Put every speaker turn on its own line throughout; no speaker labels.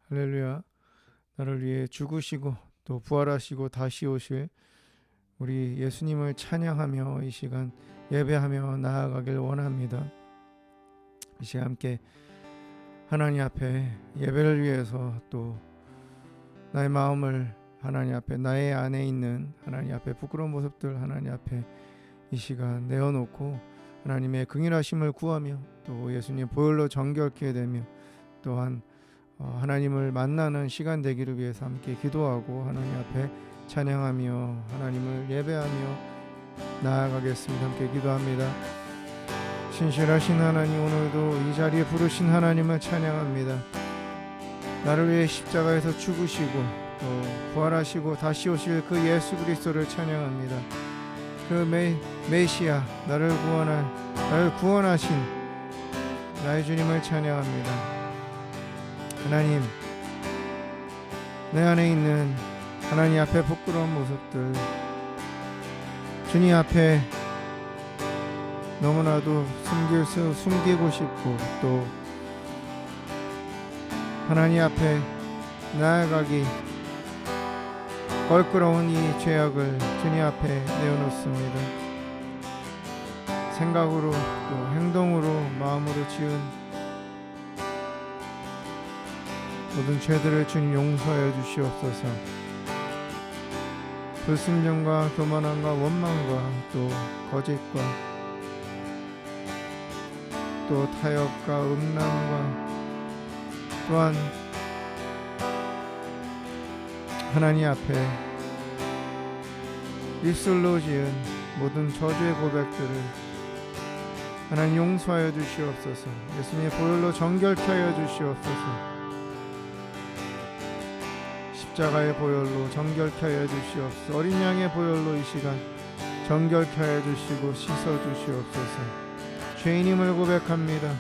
할렐루야. 나를 위해 죽으시고 또 부활하시고 다시 오실 우리 예수님을 찬양하며 이 시간 예배하며 나아가길 원합니다. 이 시간 함께 하나님 앞에 예배를 위해서 또 나의 마음을 하나님 앞에, 나의 안에 있는 하나님 앞에 부끄러운 모습들 하나님 앞에 이 시간 내어놓고 하나님의 긍휼하심을 구하며 또 예수님 보혈로 정결케 되며 또한 하나님을 만나는 시간 되기를 위해서 함께 기도하고 하나님 앞에 찬양하며 하나님을 예배하며 나아가겠습니다. 함께 기도합니다. 신실하신 하나님, 오늘도 이 자리에 부르신 하나님을 찬양합니다. 나를 위해 십자가에서 죽으시고 또 부활하시고 다시 오실 그 예수 그리스도를 찬양합니다. 그 메시아, 나를 구원하신 나의 주님을 찬양합니다. 하나님, 내 안에 있는 하나님 앞에 부끄러운 모습들, 주님 앞에 너무나도 숨기고 싶고 또 하나님 앞에 나아가기 껄끄러운 이 죄악을 주님 앞에 내어놓습니다. 생각으로 또 행동으로 마음으로 지은 모든 죄들을 주님 용서하여 주시옵소서. 불순종과 교만함과 원망과 또 거짓과 또 타협과 음란과 또한 하나님 앞에 입술로 지은 모든 저주의 고백들을 하나님 용서하여 주시옵소서. 예수님의 보혈로 정결케 하여 주시옵소서. 십자가의 보혈로 정결케 하여 주시옵소서. 어린 양의 보혈로 이 시간 정결케 하여 주시고 씻어 주시옵소서. 죄인임을 고백합니다.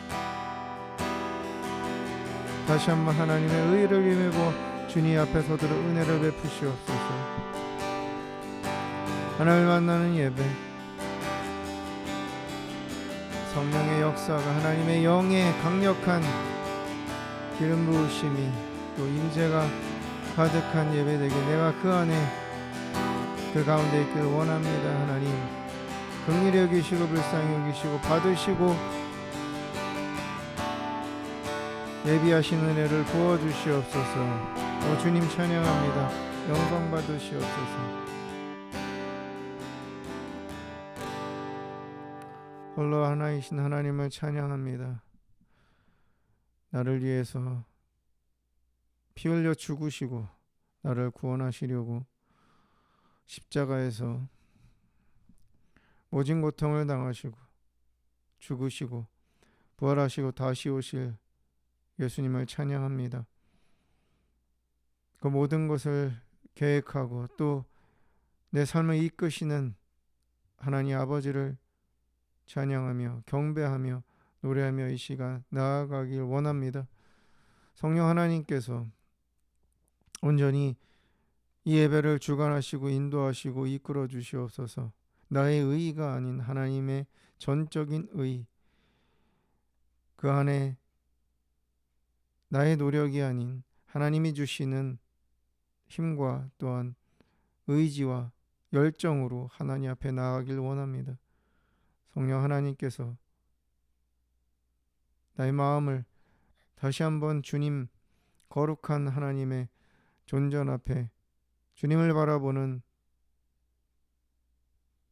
다시 한번 하나님의 의를 힘입어 주님 앞에 서도록 은혜를 베푸시옵소서. 하나님을 만나는 예배, 성령의 역사가 하나님의 영의 강력한 기름 부으심이 또 임재가 가득한 예배 되게 내가 그 안에 그 가운데 있기를 원합니다. 하나님, 긍휼히 여기시고 불쌍히 여기시고 받으시고 예비하신 은혜를 부어주시옵소서. 주님 찬양합니다. 영광 받으시옵소서. 홀로 하나이신 하나님을 찬양합니다. 나를 위해서 피 흘려 죽으시고 나를 구원하시려고 십자가에서 모진 고통을 당하시고 죽으시고 부활하시고 다시 오실 예수님을 찬양합니다. 그 모든 것을 계획하고 또 내 삶을 이끄시는 하나님 아버지를 찬양하며 경배하며 노래하며 이 시간 나아가길 원합니다. 성령 하나님께서 온전히 이 예배를 주관하시고 인도하시고 이끌어 주시옵소서. 나의 의가 아닌 하나님의 전적인 의, 그 안에 나의 노력이 아닌 하나님이 주시는 힘과 또한 의지와 열정으로 하나님 앞에 나아가길 원합니다. 성령 하나님께서 나의 마음을 다시 한번 주님, 거룩한 하나님의 존전 앞에 주님을 바라보는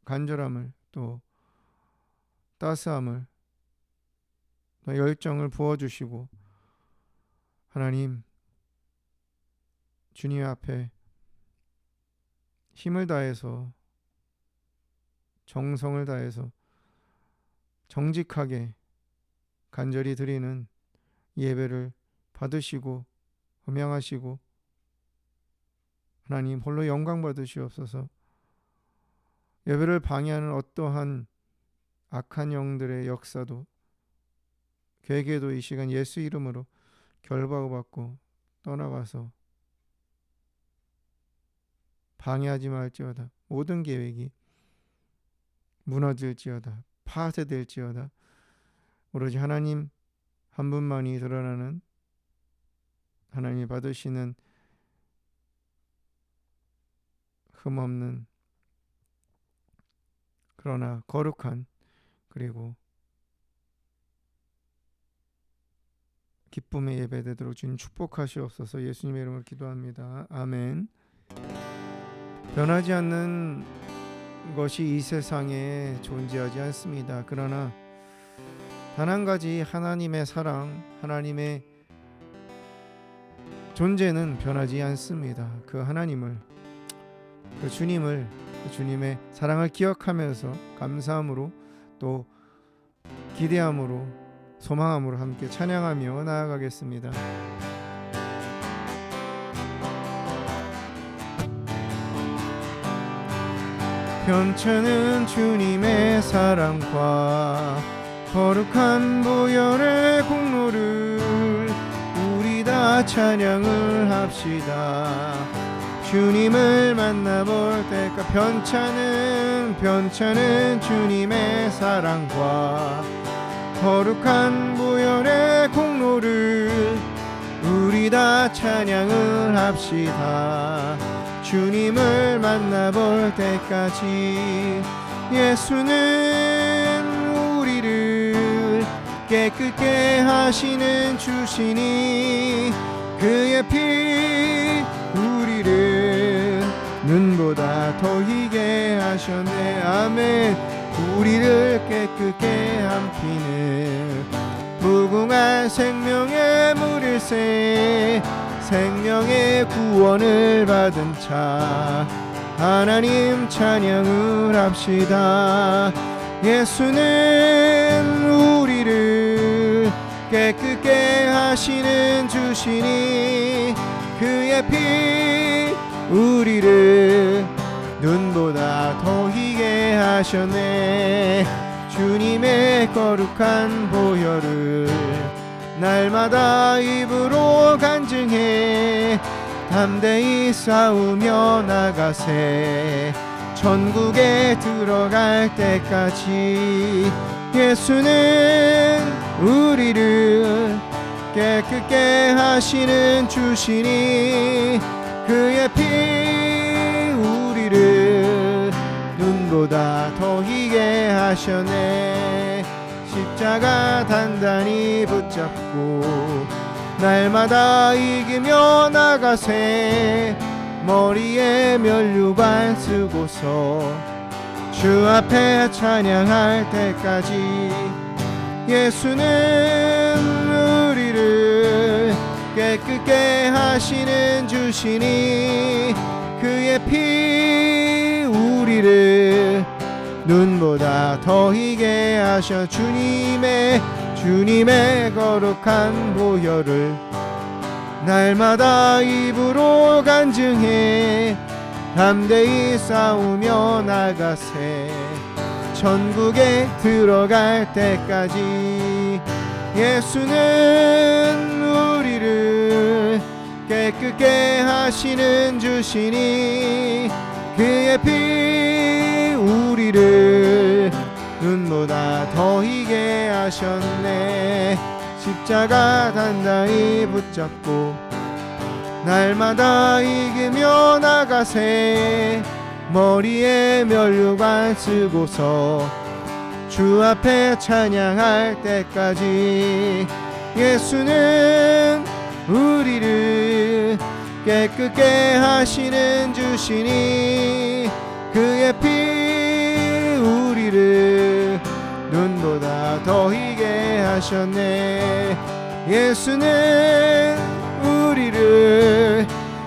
간절함을 또 따스함을 또 열정을 부어주시고 하나님, 주님 앞에 힘을 다해서 정성을 다해서 정직하게 간절히 드리는 예배를 받으시고 음양하시고 하나님 홀로 영광 받으시옵소서. 예배를 방해하는 어떠한 악한 영들의 역사도 괴계도 이 시간 예수 이름으로 결박받고 떠나가서 방해하지 말지어다. 모든 계획이 무너질지어다. 파쇄될지어다. 오로지 하나님 한 분만이 드러나는 하나님이 받으시는 흠없는 그러나 거룩한 그리고 기쁨의 예배되도록 주님 축복하시옵소서. 예수님의 이름으로 기도합니다. 아멘. 변하지 않는 것이 이 세상에 존재하지 않습니다. 그러나 단 한 가지 하나님의 사랑, 하나님의 존재는 변하지 않습니다. 그 하나님을, 그 주님을, 그 주님의 사랑을 기억하면서 감사함으로 또 기대함으로 소망함으로 함께 찬양하며 나아가겠습니다. 편찮은 주님의 사랑과 거룩한 보혈의 공로를 우리 다 찬양을 합시다. 주님을 만나볼 때까 편찮은 주님의 사랑과 거룩한 보혈의 공로를 우리 다 찬양을 합시다. 주님을 만나볼 때까지 예수는 우리를 깨끗게 하시는 주시니 그의 피 우리를 눈보다 더 희게 하셨네. 아멘. 우리를 깨끗게 한 피는 무궁한 생명의 물일새 생명의 구원을 받은 자 하나님 찬양을 합시다. 예수는 우리를 깨끗게 하시는 주시니 그의 피 우리를 눈보다 더 희게 하셨네. 주님의 거룩한 보혈을 날마다 입으로 간증해 담대히 싸우며 나가세. 천국에 들어갈 때까지 예수는 우리를 깨끗게 하시는 주시니 그의 피 우리를 눈보다 더 희게 하셨네. 십자가 단단히 붙잡고 날마다 이기며 나가세. 머리에 면류관 쓰고서 주 앞에 찬양할 때까지 예수는 우리를 깨끗게 하시는 주시니 그의 피 우리를 눈보다 더 희게 하셔. 주님의 거룩한 보혈을 날마다 입으로 간증해 담대히 싸우며 나가세. 천국에 들어갈 때까지 예수는 우리를 깨끗게 하시는 주시니 그의 피 우리를 눈보다 더 희게 하셨네. 십자가 단단히 붙잡고 날마다 이기며 나가세. 머리에 면류관 쓰고서 주 앞에 찬양할 때까지 예수는 우리를 깨끗게 하시는 주시니 그의 피 우리를 눈보다 더 희게 하셨네. 예수는 우리를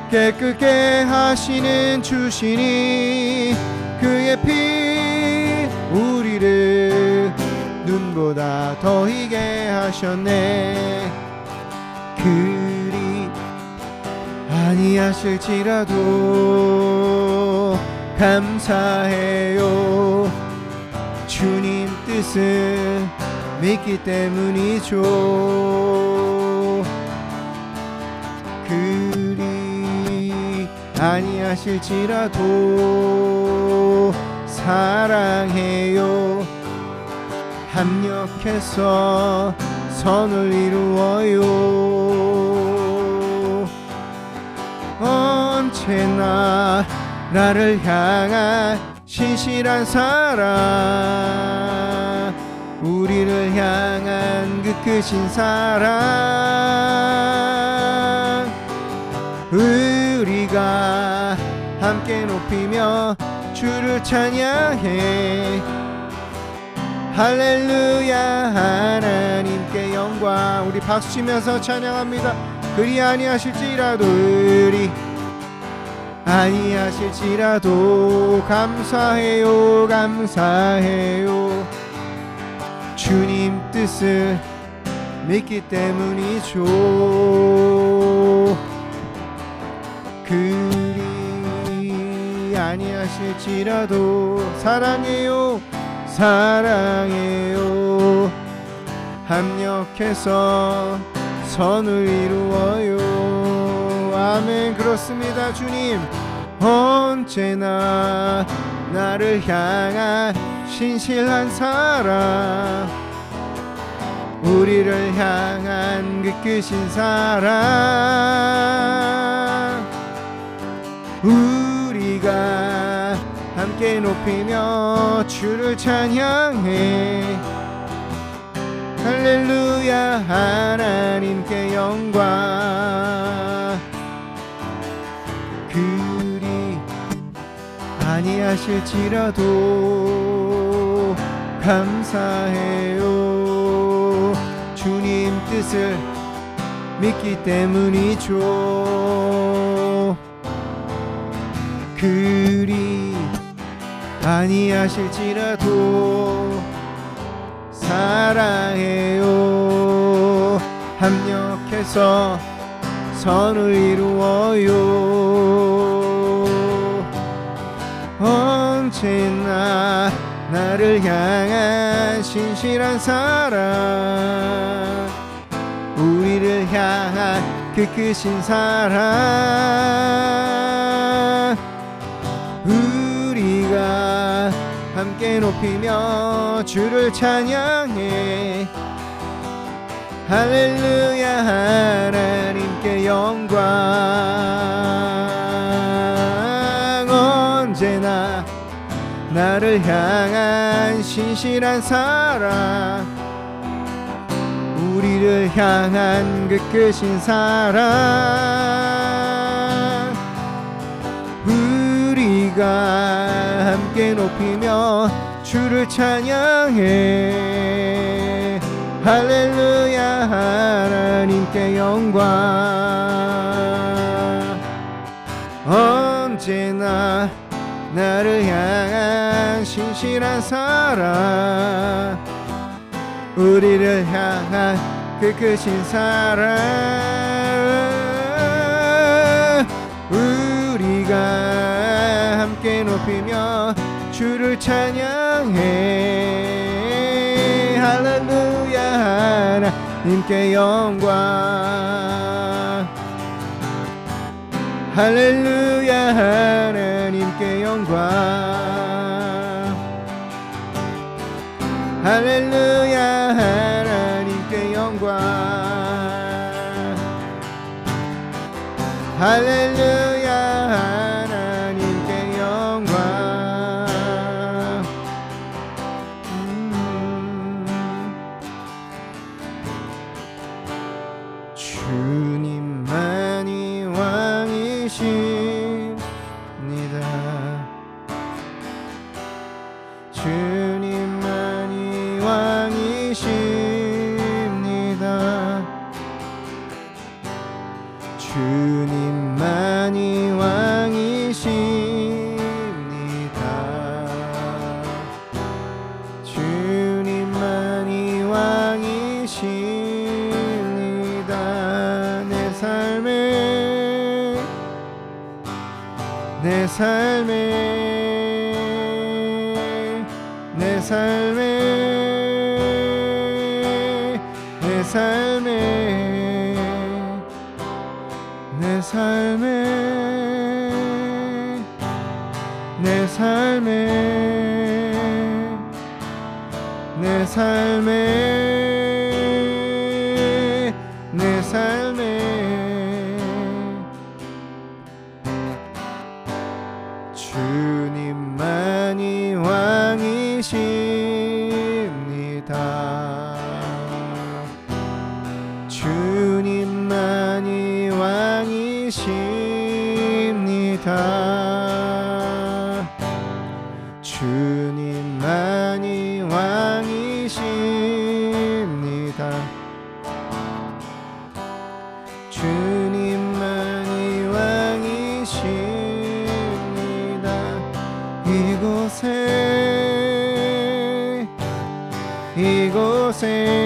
깨끗게 하시는 주시니 그의 피 우리를 눈보다 더 희게 하셨네. 그리 아니하실지라도 감사해요. 주님 뜻을 믿기 때문이죠. 그리 아니하실지라도 사랑해요. 합력해서 선을 이루어요. 언제나 나를 향한 신실한 사랑, 우리를 향한 그 크신 사랑, 우리가 함께 높이며 주를 찬양해. 할렐루야. 하나님께 영광. 우리 박수 치면서 찬양합니다. 그리 아니하실지라도, 그리 아니하실지라도 감사해요, 감사해요. 주님 뜻을 믿기 때문이죠. 그리 아니하실지라도 사랑해요, 사랑해요. 합력해서 선을 이루어요. 아멘. 그렇습니다. 주님 언제나 나를 향한 신실한 사랑, 우리를 향한 그 크신 사랑, 우리가 함께 높이며 주를 찬양해. 할렐루야. 하나님께 영광. 그리 아니하실지라도 감사해요. 주님 뜻을 믿기 때문이죠. 그리 아니하실지라도 사랑해요. 합력해서 선을 이루어요. 언제나 나를 향한 신실한 사랑, 우리를 향한 그 크신 사랑, 우리가 함께 높이며 주를 찬양해. 할렐루야. 하나님께 영광. 언제나 나를 향한 신실한 사랑, 우리를 향한 그 크신 사랑, 우리가 함께 높이며 주를 찬양해. 할렐루야. 하나님께 영광. 언제나 나를 향한 신실한 사랑, 우리를 향한 그 크신 사랑, 우리가 함께 높이며 주를 찬양해. 할렐루야. 하나님께 영광. 할렐루야. 하나님께 영광. 할렐루야. 하나님께 영광. 할렐루야. 하나님께 영광. 주님만이 왕이십니다. 주님만이 왕이십니다. 주님만이 왕이십니다. 주님만이 왕이십니다. 내 삶에, 내 삶에, 내 삶에, 내 삶에, 내 삶에, 내 삶에, 내 삶에, 내 삶에, 왕이십니다. 주님만이 왕이십니다. 주님만이 왕이십니다. 이곳에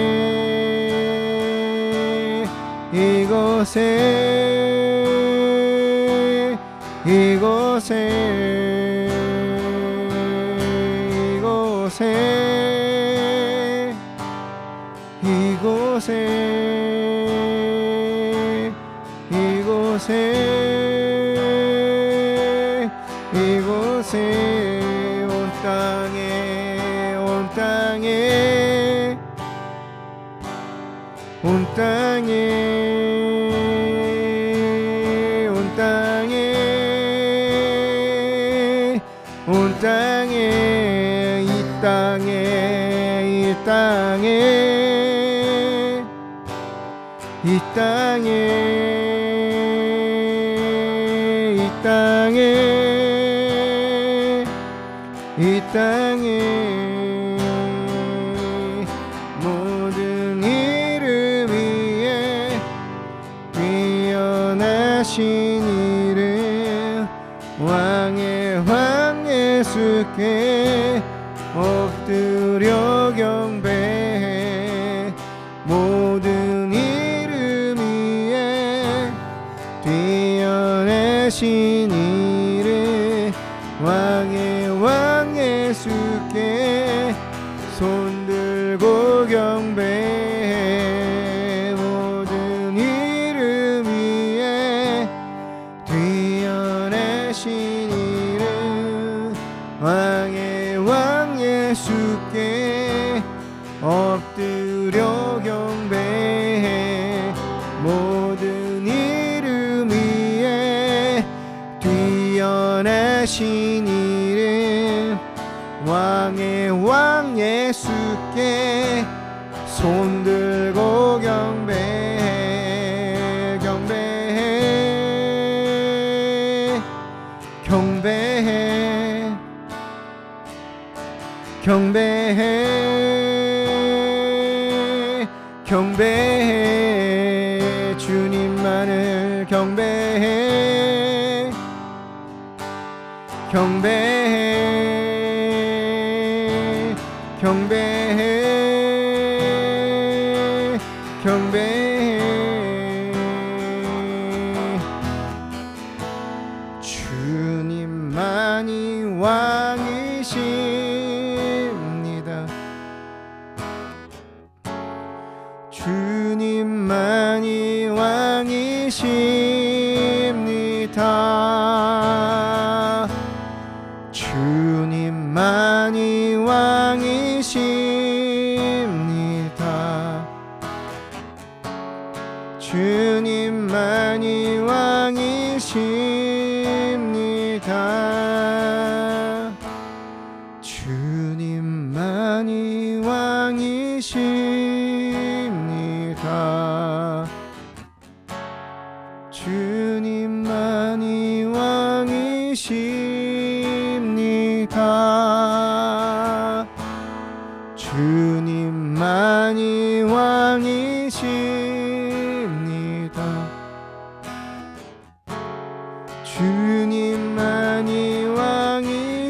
온 땅에, 이 땅에 모든 이름 위에 뛰어나신 이름, 왕의 왕 예수께 엎드려 경배해. 모든 이름 위에 뛰어나신 이름, 왕의 왕 예수께 손들고 경배해. 모든 이름 위에 뛰어나신 이름, 왕의 왕 예수께 엎드려 경배해. 모든 이름 위에 뛰어나신 이름, 왕의 왕 예수께 손들고 경배해. 경배해. 주님만을 경배해. 주님만이 왕이십니다. 주님만이 왕이십니다. 주님만이 왕이십니다. 주님만이 왕이십니다. 주님만이 왕이십니다. 주님만이 왕이십니다. 주님만이 왕이십니다. 주님만이 왕이십니다.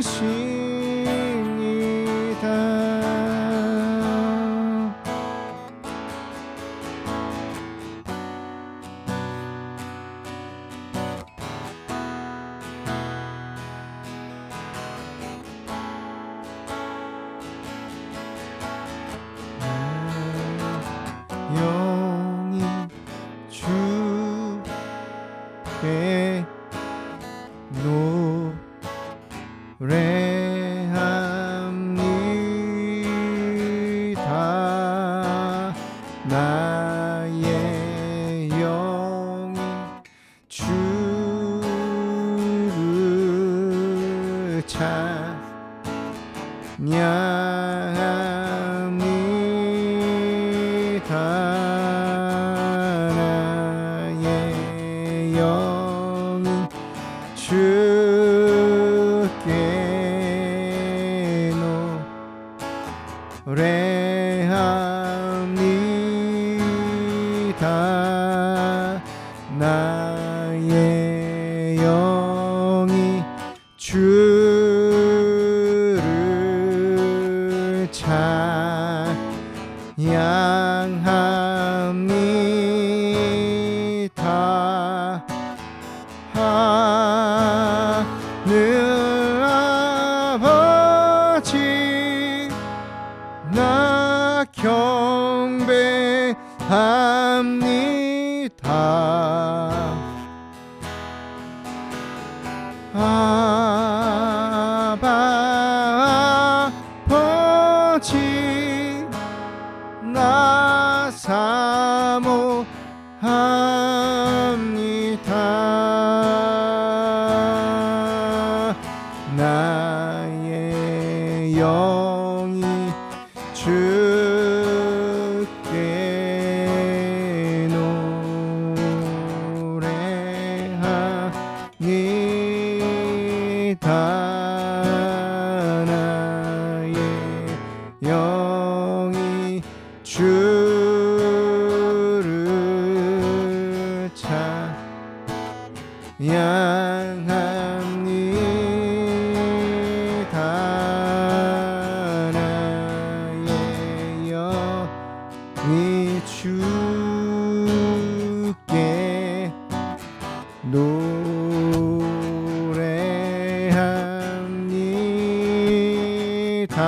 영이 주께 노래합니다. 나의 영이 주를 찬양합니다. 나의 영 나의 영이 주를 찬양합니다. 하늘 아버지 나 경배합니다. 아바 아버지 나 사모합니다. 나의 영이 주께 노래합니다. 나의 영이 주를 찬양합니다. 나의 영이 주께 노래합니다.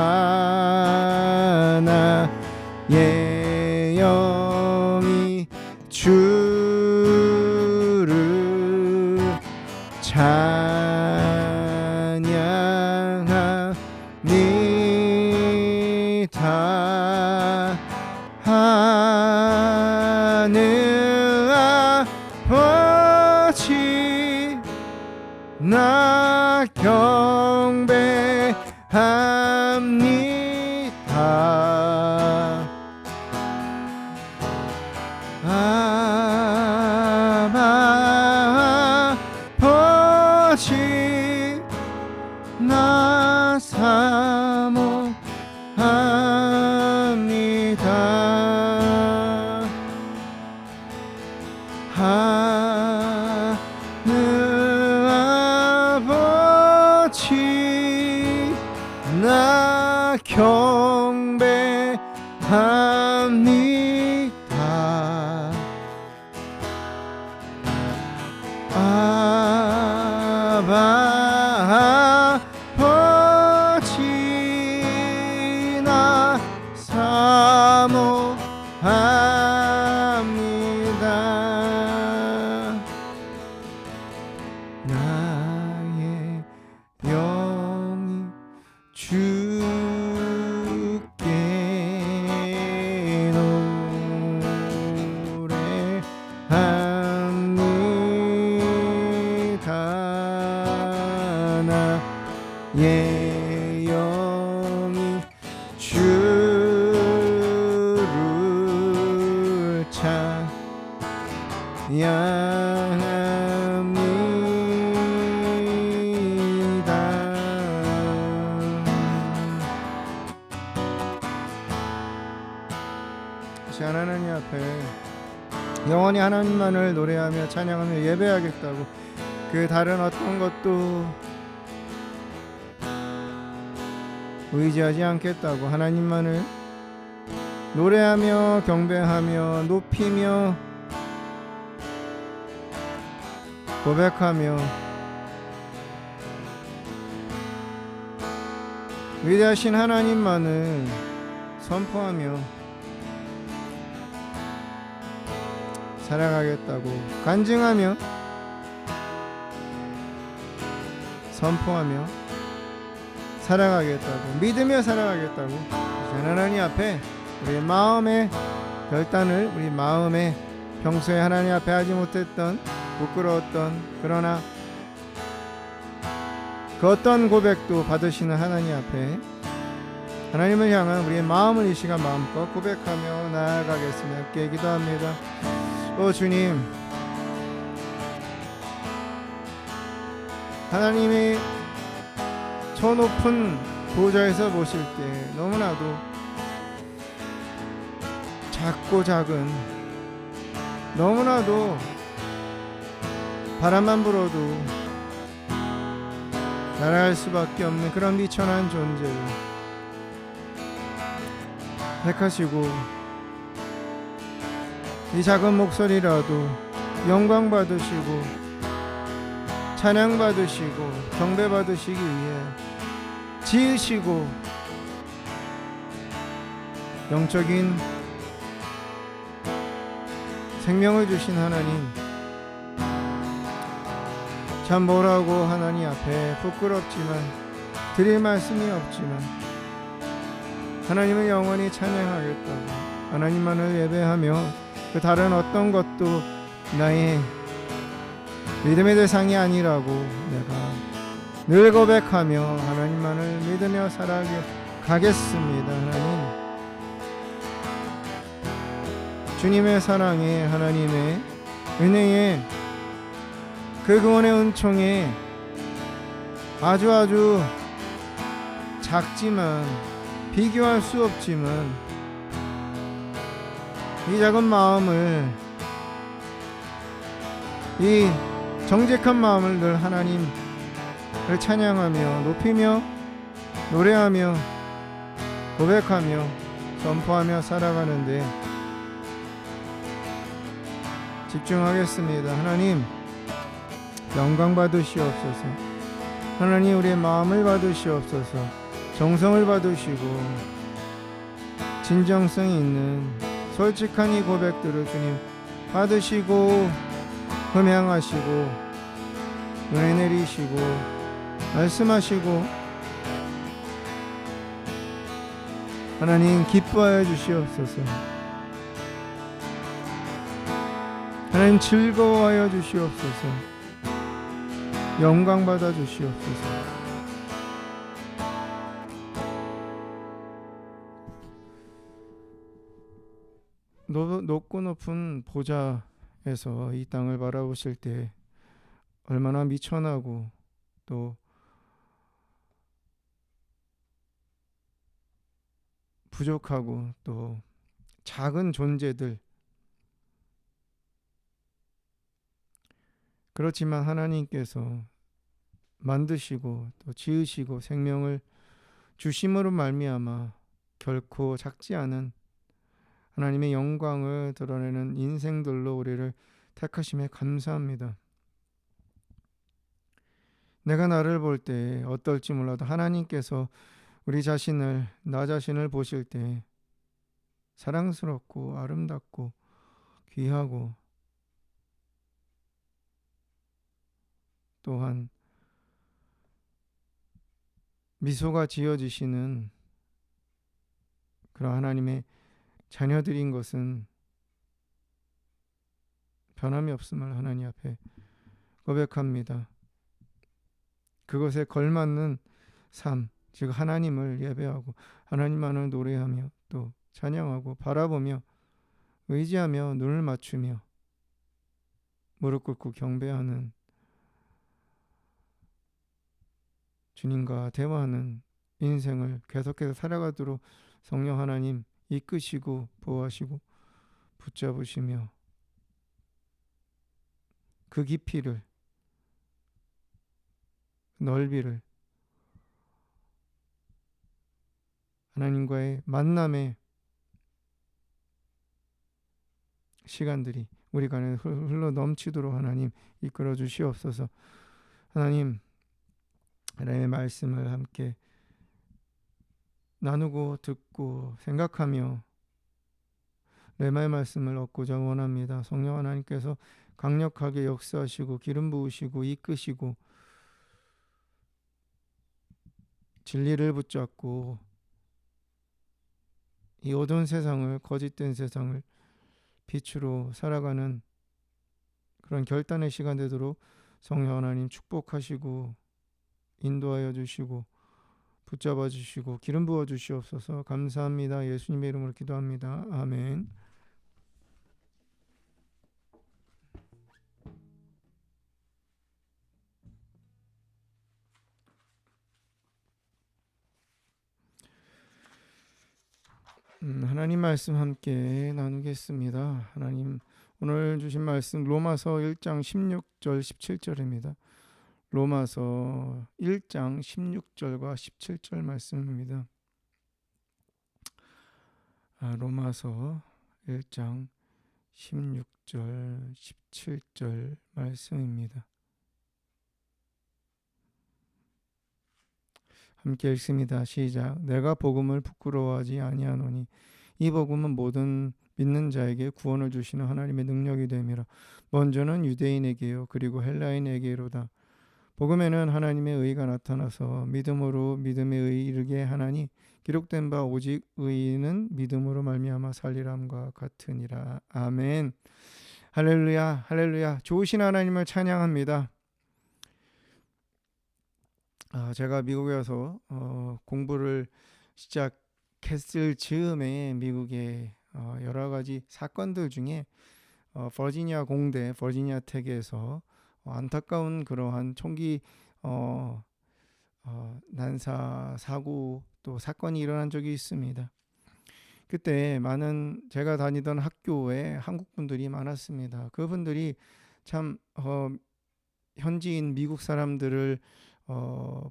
나의 영이 주를 찬양합니다. 하늘 아버지 나 경배합니다. 아바 아버지 나 사모합니다. 하늘 아버지 나 경배합니다. 아바 아버지 나 사모합니다. 나의 영이 주께 노래합니다. 나의 영이 주를 찬양합니다. 하나님 앞에 영원히 하나님만을 노래하며 찬양하며 예배하겠다고, 그 다른 어떤 것도 의지하지 않겠다고, 하나님만을 노래하며 경배하며 높이며 고백하며 위대하신 하나님만을 선포하며 사랑하겠다고 간증하며 선포하며 사랑하겠다고 믿으며 사랑하겠다고, 하나님 앞에 우리 마음의 결단을, 우리 마음에 평소에 하나님 앞에 하지 못했던 부끄러웠던, 그러나 그 어떤 고백도 받으시는 하나님 앞에 하나님을 향한 우리의 마음을 이 시간 마음껏 고백하며 나아가겠습니다. 함께 기도합니다. 오 주님, 하나님이 저 높은 보좌에서 보실 때 너무나도 작고 작은 너무나도 바람만 불어도 날아갈 수밖에 없는 그런 비천한 존재를 택하시고 이 작은 목소리라도 영광 받으시고 찬양 받으시고 경배 받으시기 위해 지으시고 영적인 생명을 주신 하나님, 참 뭐라고 하나님 앞에 부끄럽지만 드릴 말씀이 없지만 하나님을 영원히 찬양하겠다고 하나님만을 예배하며 그 다른 어떤 것도 나의 믿음의 대상이 아니라고 내가 늘 고백하며 하나님만을 믿으며 살아가겠습니다. 하나님, 주님의 사랑에, 하나님의 은혜에, 그 구원의 은총에 아주 작지만 비교할 수 없지만 이 작은 마음을, 이 정직한 마음을 늘 하나님을 찬양하며 높이며 노래하며 고백하며 선포하며 살아가는데 집중하겠습니다. 하나님, 영광 받으시옵소서. 하나님, 우리의 마음을 받으시옵소서. 정성을 받으시고 진정성 있는 솔직한 이 고백들을 주님 받으시고 흠양하시고 은혜 내리시고 말씀하시고 하나님 기뻐하여 주시옵소서. 하나님 즐거워하여 주시옵소서. 영광 받아 주시옵소서. 높고 높은 보좌에서 이 땅을 바라보실 때 얼마나 미천하고 또 부족하고 또 작은 존재들, 그렇지만 하나님께서 만드시고 또 지으시고 생명을 주심으로 말미암아 결코 작지 않은 하나님의 영광을 드러내는 인생들로 우리를 택하심에 감사합니다. 내가 나를 볼 때 어떨지 몰라도 하나님께서 우리 자신을, 나 자신을 보실 때 사랑스럽고 아름답고 귀하고 또한 미소가 지어지시는 그런 하나님의 자녀들인 것은 변함이 없음을 하나님 앞에 고백합니다. 그것에 걸맞는 삶, 즉 하나님을 예배하고 하나님만을 노래하며 또 찬양하고 바라보며 의지하며 눈을 맞추며 무릎 꿇고 경배하는 주님과 대화하는 인생을 계속해서 살아가도록 성령 하나님 이끄시고 보호하시고 붙잡으시며 그 깊이를, 넓이를 하나님과의 만남의 시간들이 우리 간에 흘러 넘치도록 하나님 이끌어 주시옵소서. 하나님, 하나님의 말씀을 함께 나누고 듣고 생각하며 레마의 말씀을 얻고자 원합니다. 성령 하나님께서 강력하게 역사하시고 기름 부으시고 이끄시고 진리를 붙잡고 이 어두운 세상을, 거짓된 세상을 빛으로 살아가는 그런 결단의 시간 되도록 성령 하나님 축복하시고 인도하여 주시고 붙잡아 주시고 기름 부어 주시옵소서. 감사합니다. 예수님의 이름으로 기도합니다. 아멘. 하나님 말씀 함께 나누겠습니다. 하나님, 오늘 주신 말씀 로마서 1장 16절 17절입니다. 로마서 1장 16절과 17절 말씀입니다. 로마서 1장 16절 17절 말씀입니다. 함께 읽습니다. 시작. 내가 복음을 부끄러워하지 아니하노니 이 복음은 모든 믿는 자에게 구원을 주시는 하나님의 능력이 됨이라. 먼저는 유대인에게요 그리고 헬라인에게로다. 복음에는 하나님의 의가 나타나서 믿음으로 믿음의 의에 이르게 하나니 기록된 바 오직 의인은 믿음으로 말미암아 살리람과 같으니라. 아멘. 할렐루야, 할렐루야. 좋으신 하나님을 찬양합니다. 제가 미국에 와서 공부를 시작했을 즈음에 미국의 여러 가지 사건들 중에 버지니아 공대, 버지니아 텍에서 안타까운 그러한 총기 난사 사고 또 사건이 일어난 적이 있습니다. 그때 많은 제가 다니던 학교에 한국 분들이 많았습니다. 그분들이 참 현지인 미국 사람들을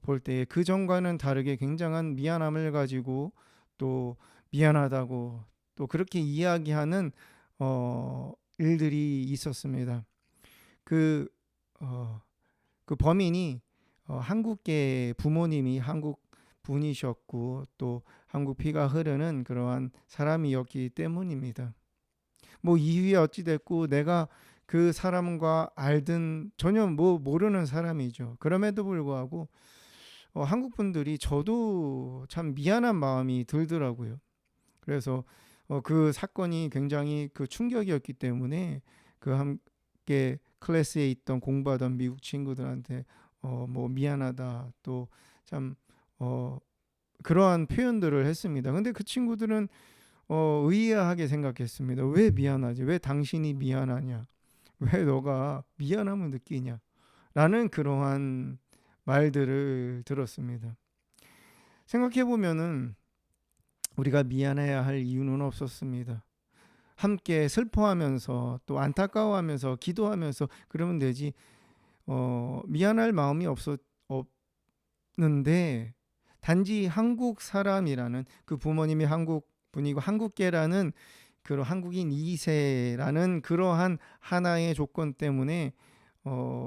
볼 때 그 전과는 다르게 굉장한 미안함을 가지고 또 미안하다고 또 그렇게 이야기하는 일들이 있었습니다. 그 범인이 한국계 부모님이 한국 분이셨고 또 한국 피가 흐르는 그러한 사람이었기 때문입니다. 뭐 이유에 어찌 됐고 내가 그 사람과 알든 전혀 모르는 사람이죠. 그럼에도 불구하고 한국 분들이 저도 참 미안한 마음이 들더라고요. 그래서 그 사건이 굉장히 그 충격이었기 때문에 그 함께 클래스에 있던 공부하던 미국 친구들한테 뭐 미안하다 또 참 그러한 표현들을 했습니다. 근데 그 친구들은 의아하게 생각했습니다. 왜 미안하지? 왜 당신이 미안하냐? 왜 너가 미안함을 느끼냐? 라는 그러한 말들을 들었습니다. 생각해보면은 우리가 미안해야 할 이유는 없었습니다. 함께 슬퍼하면서 또 안타까워하면서 기도하면서 그러면 되지 미안할 마음이 없는데 단지 한국 사람이라는 그 부모님이 한국 분이고 한국계라는 그런 한국인 2세라는 그러한 하나의 조건 때문에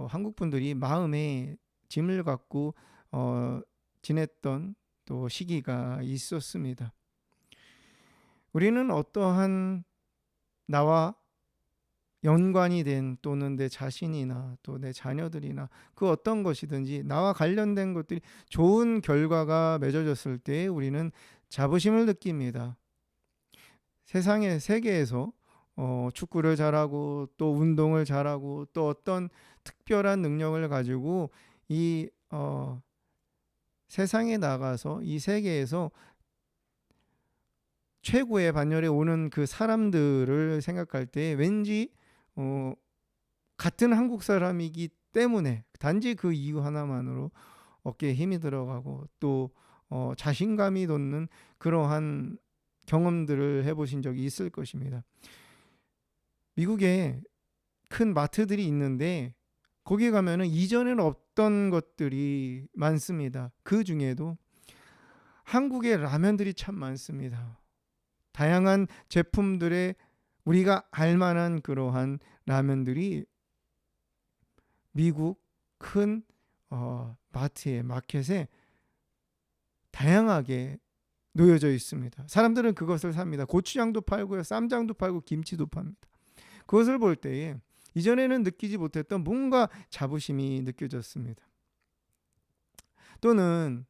한국 분들이 마음에 짐을 갖고 지냈던 또 시기가 있었습니다. 우리는 어떠한 나와 연관이 된 또는 내 자신이나 또 내 자녀들이나 그 어떤 것이든지 나와 관련된 것들이 좋은 결과가 맺어졌을 때 우리는 자부심을 느낍니다. 세계에서 축구를 잘하고 또 운동을 잘하고 또 어떤 특별한 능력을 가지고 이 세상에 나가서 이 세계에서 최고의 반열에 오는 그 사람들을 생각할 때 왠지 같은 한국 사람이기 때문에 단지 그 이유 하나만으로 어깨에 힘이 들어가고 또 자신감이 돋는 그러한 경험들을 해보신 적이 있을 것입니다. 미국에 큰 마트들이 있는데 거기 가면은 이전에는 없던 것들이 많습니다. 그 중에도 한국의 라면들이 참 많습니다. 다양한 제품들의 우리가 알만한 그러한 라면들이 미국 큰 마트에 마켓에 다양하게 놓여져 있습니다. 사람들은 그것을 삽니다. 고추장도 팔고요, 쌈장도 팔고 김치도 팝니다. 그것을 볼 때에 이전에는 느끼지 못했던 뭔가 자부심이 느껴졌습니다. 또는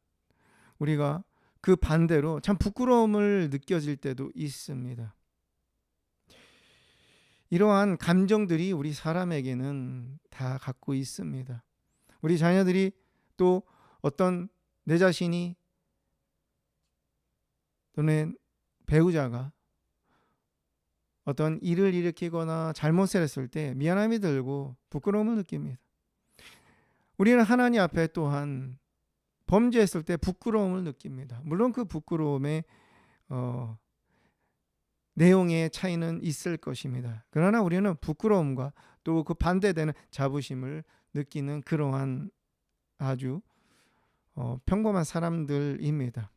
우리가 그 반대로 참 부끄러움을 느껴질 때도 있습니다. 이러한 감정들이 우리 사람에게는 다 갖고 있습니다. 우리 자녀들이 또 어떤 내 자신이 또는 배우자가 어떤 일을 일으키거나 잘못을 했을 때 미안함이 들고 부끄러움을 느낍니다. 우리는 하나님 앞에 또한 범죄했을 때 부끄러움을 느낍니다. 물론 그 부끄러움에 내용의 차이는 있을 것입니다. 그러나 우리는 부끄러움과 또 그 반대되는 자부심을 느끼는 그러한 아주 평범한 사람들입니다.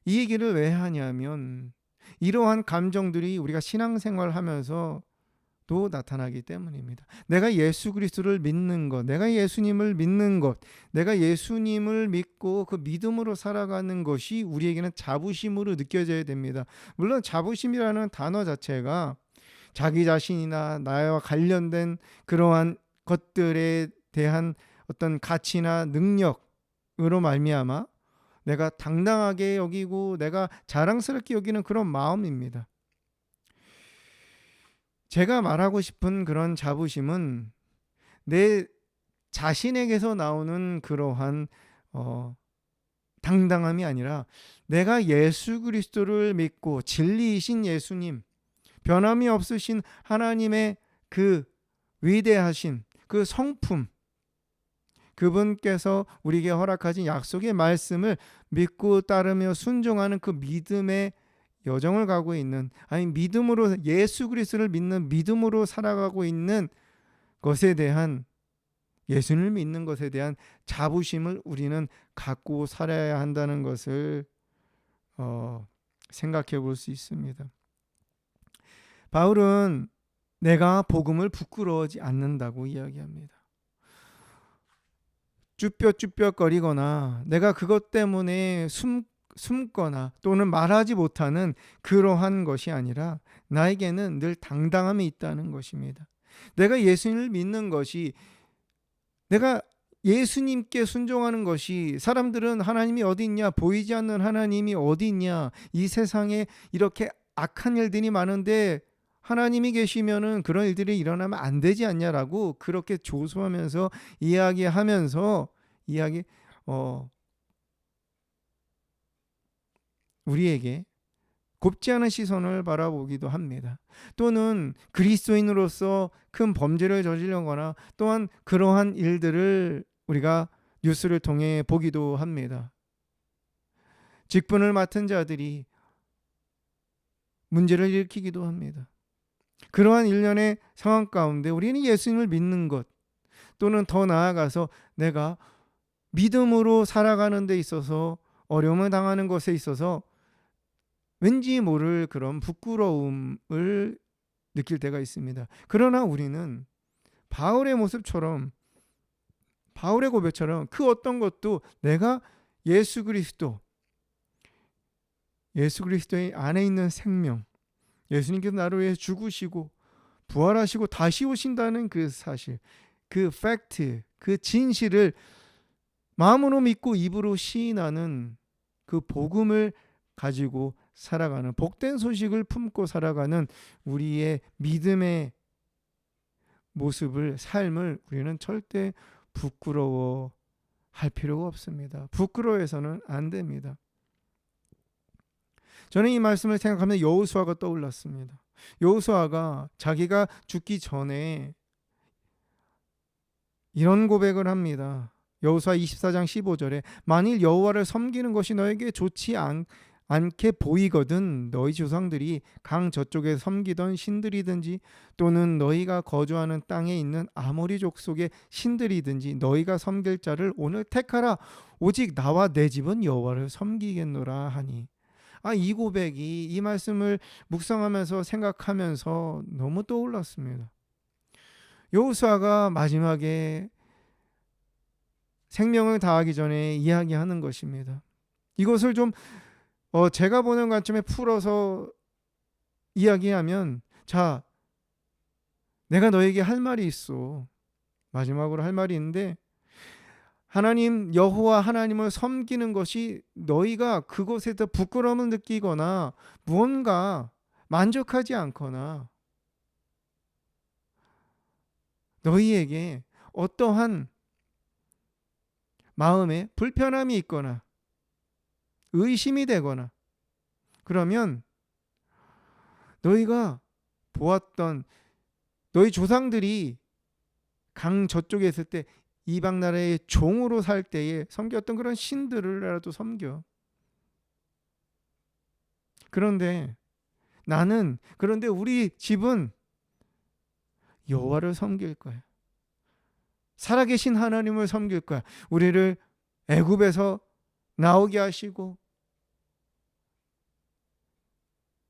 이 얘기를 왜 하냐면 이러한 감정들이 우리가 신앙생활 하면서 도 나타나기 때문입니다. 내가 예수 그리스도를 믿는 것, 내가 예수님을 믿는 것, 내가 예수님을 믿고 그 믿음으로 살아가는 것이 우리에게는 자부심으로 느껴져야 됩니다. 물론 자부심이라는 단어 자체가 자기 자신이나 나와 관련된 그러한 것들에 대한 어떤 가치나 능력으로 말미암아 내가 당당하게 여기고 내가 자랑스럽게 여기는 그런 마음입니다. 제가 말하고 싶은 그런 자부심은 내 자신에게서 나오는 그러한 당당함이 아니라 내가 예수 그리스도를 믿고 진리이신 예수님, 변함이 없으신 하나님의 그 위대하신 그 성품, 그분께서 우리에게 허락하신 약속의 말씀을 믿고 따르며 순종하는 그 믿음의 여정을 가고 있는, 아니 믿음으로 예수 그리스도를 믿는 믿음으로 살아가고 있는 것에 대한, 예수를 믿는 것에 대한 자부심을 우리는 갖고 살아야 한다는 것을 생각해 볼 수 있습니다. 바울은 내가 복음을 부끄러워하지 않는다고 이야기합니다. 쭈뼛쭈뼛거리거나 내가 그것 때문에 숨거나 또는 말하지 못하는 그러한 것이 아니라 나에게는 늘 당당함이 있다는 것입니다. 내가 예수님을 믿는 것이, 내가 예수님께 순종하는 것이, 사람들은 하나님이 어디 있냐, 보이지 않는 하나님이 어디 있냐, 이 세상에 이렇게 악한 일들이 많은데 하나님이 계시면은 그런 일들이 일어나면 안 되지 않냐라고 그렇게 조소하면서 이야기하면서 우리에게 곱지 않은 시선을 바라보기도 합니다. 또는 그리스도인으로서 큰 범죄를 저지르거나 또한 그러한 일들을 우리가 뉴스를 통해 보기도 합니다. 직분을 맡은 자들이 문제를 일으키기도 합니다. 그러한 일련의 상황 가운데 우리는 예수님을 믿는 것, 또는 더 나아가서 내가 믿음으로 살아가는 데 있어서 어려움을 당하는 것에 있어서 왠지 모를 그런 부끄러움을 느낄 때가 있습니다. 그러나 우리는 바울의 모습처럼, 바울의 고백처럼 그 어떤 것도 내가 예수 그리스도의 안에 있는 생명, 예수님께서 나를 위해 죽으시고 부활하시고 다시 오신다는 그 사실, 그 팩트, 그 진실을 마음으로 믿고 입으로 시인하는 그 복음을 가지고 살아가는, 복된 소식을 품고 살아가는 우리의 믿음의 모습을, 삶을 우리는 절대 부끄러워할 필요가 없습니다. 부끄러워해서는 안 됩니다. 저는 이 말씀을 생각하면 여호수아가 떠올랐습니다. 여호수아가 자기가 죽기 전에 이런 고백을 합니다. 여호수아 24장 15절에 만일 여호와를 섬기는 것이 너에게 좋지 않게 보이거든 너희 조상들이 강 저쪽에 섬기던 신들이든지 또는 너희가 거주하는 땅에 있는 아모리 족속의 신들이든지 너희가 섬길 자를 오늘 택하라. 오직 나와 내 집은 여호와를 섬기겠노라 하니. 이 고백이, 이 말씀을 묵상하면서 생각하면서 너무 떠올랐습니다. 여호수아가 마지막에 생명을 다하기 전에 이야기하는 것입니다. 이것을 좀 제가 보는 관점에 풀어서 이야기하면, 자, 내가 너에게 할 말이 있어. 마지막으로 할 말이 있는데, 하나님 여호와 하나님을 섬기는 것이 너희가 그것에서 부끄러움을 느끼거나 무언가 만족하지 않거나 너희에게 어떠한 마음에 불편함이 있거나 의심이 되거나 그러면 너희가 보았던 너희 조상들이 강 저쪽에 있을 때 이방 나라의 종으로 살 때에 섬겼던 그런 신들을라도 섬겨. 그런데 그런데 우리 집은 여호와를 섬길 거야. 살아계신 하나님을 섬길 거야. 우리를 애굽에서 나오게 하시고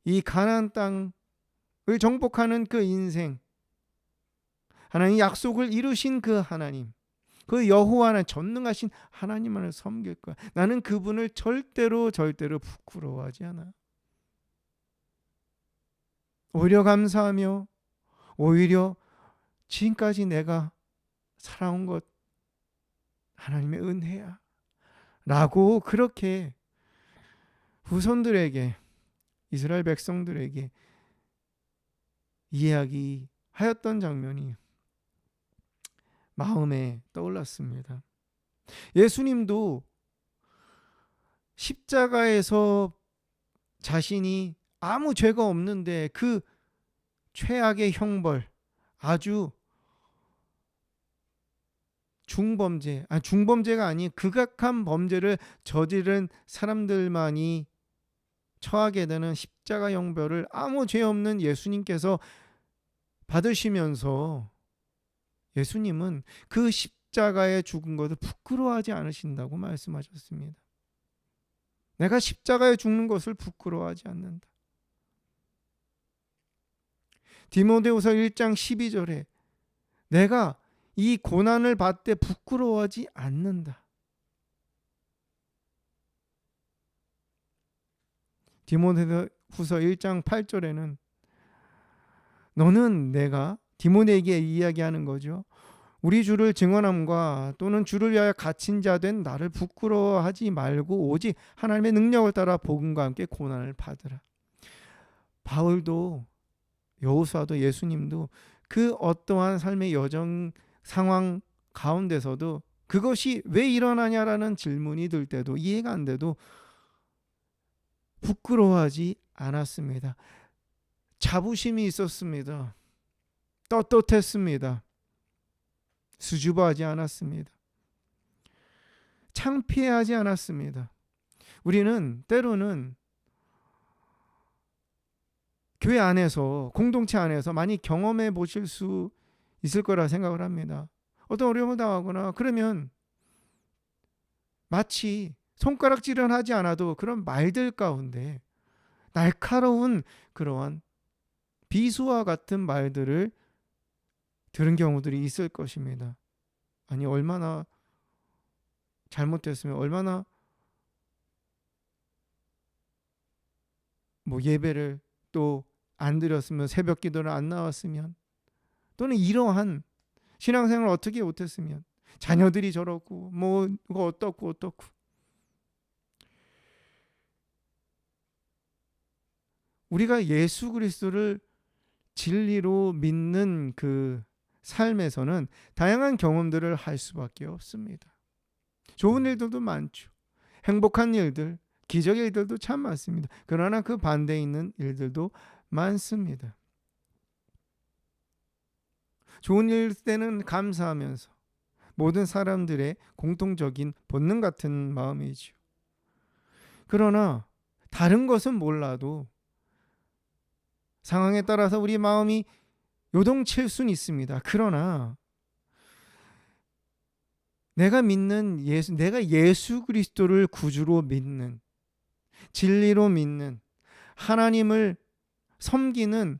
이 가나안 땅을 정복하는 그 인생, 하나님 약속을 이루신 그 하나님, 그 여호와는 전능하신 하나님만을 섬길 거야. 나는 그분을 절대로 부끄러워하지 않아. 오히려 감사하며, 오히려 지금까지 내가 살아온 것 하나님의 은혜야 라고 그렇게 후손들에게, 이스라엘 백성들에게 이야기하였던 장면이 마음에 떠올랐습니다. 예수님도 십자가에서 자신이 아무 죄가 없는데 그 최악의 형벌, 아주 중범죄가 아닌 극악한 범죄를 저지른 사람들만이 처하게 되는 십자가 형벌을 아무 죄 없는 예수님께서 받으시면서 예수님은 그 십자가에 죽은 것을 부끄러워하지 않으신다고 말씀하셨습니다. 내가 십자가에 죽는 것을 부끄러워하지 않는다. 디모데후서 1장 12절에 내가 이 고난을 받되 부끄러워하지 않는다. 디모데후서 1장 8절에는 너는 내가 디모데에게 이야기하는 거죠. 우리 주를 증언함과 또는 주를 위하여 갇힌 자 된 나를 부끄러워하지 말고 오직 하나님의 능력을 따라 복음과 함께 고난을 받으라. 바울도 여호수아도 예수님도 그 어떠한 삶의 여정 상황 가운데서도 그것이 왜 일어나냐라는 질문이 들 때도 이해가 안 돼도 부끄러워하지 않았습니다. 자부심이 있었습니다. 떳떳했습니다. 수줍어하지 않았습니다. 창피하지 않았습니다. 우리는 때로는 교회 안에서, 공동체 안에서 많이 경험해 보실 수 있을 거라 생각을 합니다. 어떤 어려움을 당하거나 그러면 마치 손가락질은 하지 않아도 그런 말들 가운데 날카로운 그러한 비수와 같은 말들을 들은 경우들이 있을 것입니다. 아니 얼마나 잘못됐으면, 얼마나 예배를 또 안 드렸으면, 새벽 기도를 안 나왔으면, 또는 이러한 신앙생활을 어떻게 못했으면, 자녀들이 저렇고 뭐가 어떻고 우리가 예수 그리스도를 진리로 믿는 그 삶에서는 다양한 경험들을 할 수밖에 없습니다. 좋은 일들도 많죠. 행복한 일들, 기적의 일들도 참 많습니다. 그러나 그 반대에 있는 일들도 많습니다. 좋은 일 때는 감사하면서 모든 사람들의 공통적인 본능 같은 마음이죠. 그러나 다른 것은 몰라도 상황에 따라서 우리 마음이 요동칠 수는 있습니다. 그러나 내가 예수 그리스도를 구주로 믿는, 진리로 믿는, 하나님을 섬기는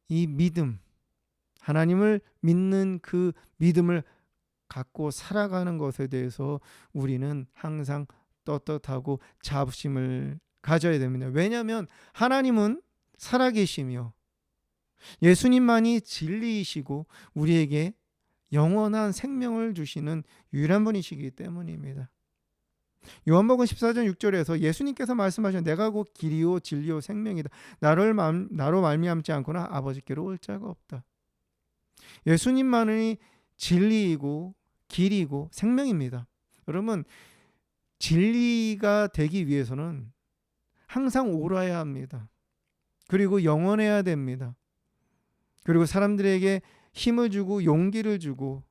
이 믿음, 하나님을 믿는 그 믿음을 갖고 살아가는 것에 대해서 우리는 항상 떳떳하고 자부심을 가져야 됩니다. 왜냐하면 하나님은 살아계시며 예수님만이 진리이시고 우리에게 영원한 생명을 주시는 유일한 분이시기 때문입니다. 요한복음 14장 6절에서 예수님께서 말씀하신 내가 곧 길이요 진리요 생명이다. 나로 말미암지 않고는 아버지께로 올 자가 없다. 예수님만이 진리이고 길이고 생명입니다. 여러분, 진리가 되기 위해서는 항상 옳아야 합니다. 그리고 영원해야 됩니다. 그리고 사람들에게 힘을 주고 용기를 주고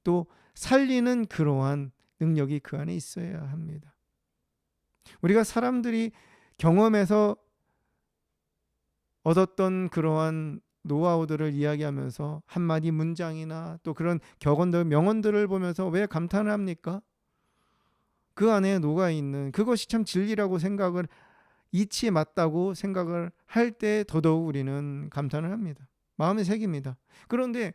또 살리는 그러한 능력이 그 안에 있어야 합니다. 우리가 사람들이 경험에서 얻었던 그러한 노하우들을 이야기하면서 한마디 문장이나 또 그런 격언들, 명언들을 보면서 왜 감탄을 합니까? 그 안에 녹아있는 그것이 참 진리라고 생각을, 이치에 맞다고 생각을 할 때 더더욱 우리는 감탄을 합니다. 마음에 새깁니다. 그런데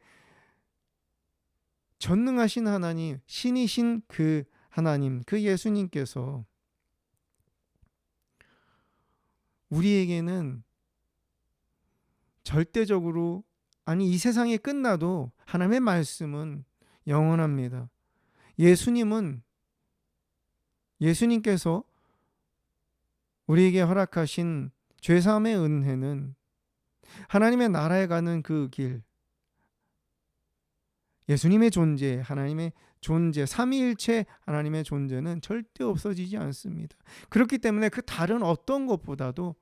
전능하신 하나님, 신이신 그 하나님, 그 예수님께서 우리에게는 절대적으로, 아니 이 세상이 끝나도 하나님의 말씀은 영원합니다. 예수님께서 우리에게 허락하신 죄사함의 은혜는, 하나님의 나라에 가는 그 길, 예수님의 존재, 하나님의 존재, 삼위일체 하나님의 존재는 절대 없어지지 않습니다. 그렇기 때문에 그 다른 어떤 것보다도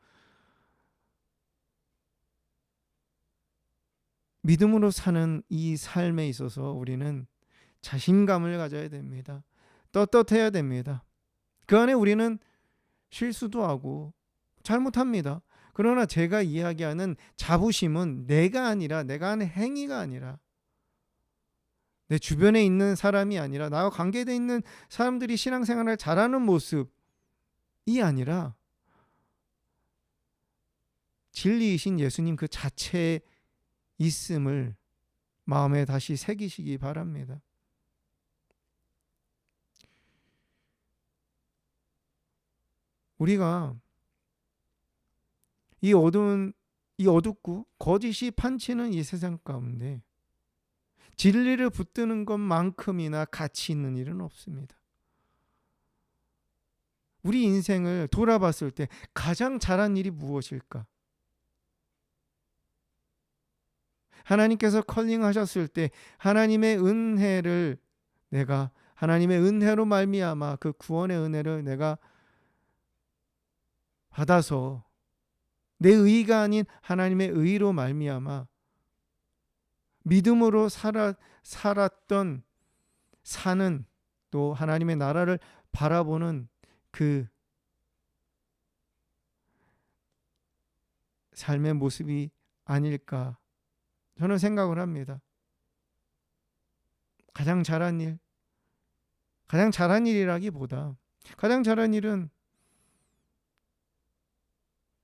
믿음으로 사는 이 삶에 있어서 우리는 자신감을 가져야 됩니다. 떳떳해야 됩니다. 그 안에 우리는 실수도 하고 잘못합니다. 그러나 제가 이야기하는 자부심은 내가 하는 행위가 아니라, 내 주변에 있는 사람이 아니라, 나와 관계되어 있는 사람들이 신앙생활을 잘하는 모습이 아니라 진리이신 예수님 그 자체에 있음을 마음에 다시 새기시기 바랍니다. 우리가 이 어둡고 거짓이 판치는 이 세상 가운데 진리를 붙드는 것만큼이나 가치 있는 일은 없습니다. 우리 인생을 돌아봤을 때 가장 잘한 일이 무엇일까? 하나님께서 컬링하셨을 때 하나님의 은혜로 말미암아 그 구원의 은혜를 내가 받아서 내 의가 아닌 하나님의 의로 말미암아 믿음으로 살았던, 사는, 또 하나님의 나라를 바라보는 그 삶의 모습이 아닐까 저는 생각을 합니다. 가장 잘한 일이라기보다 가장 잘한 일은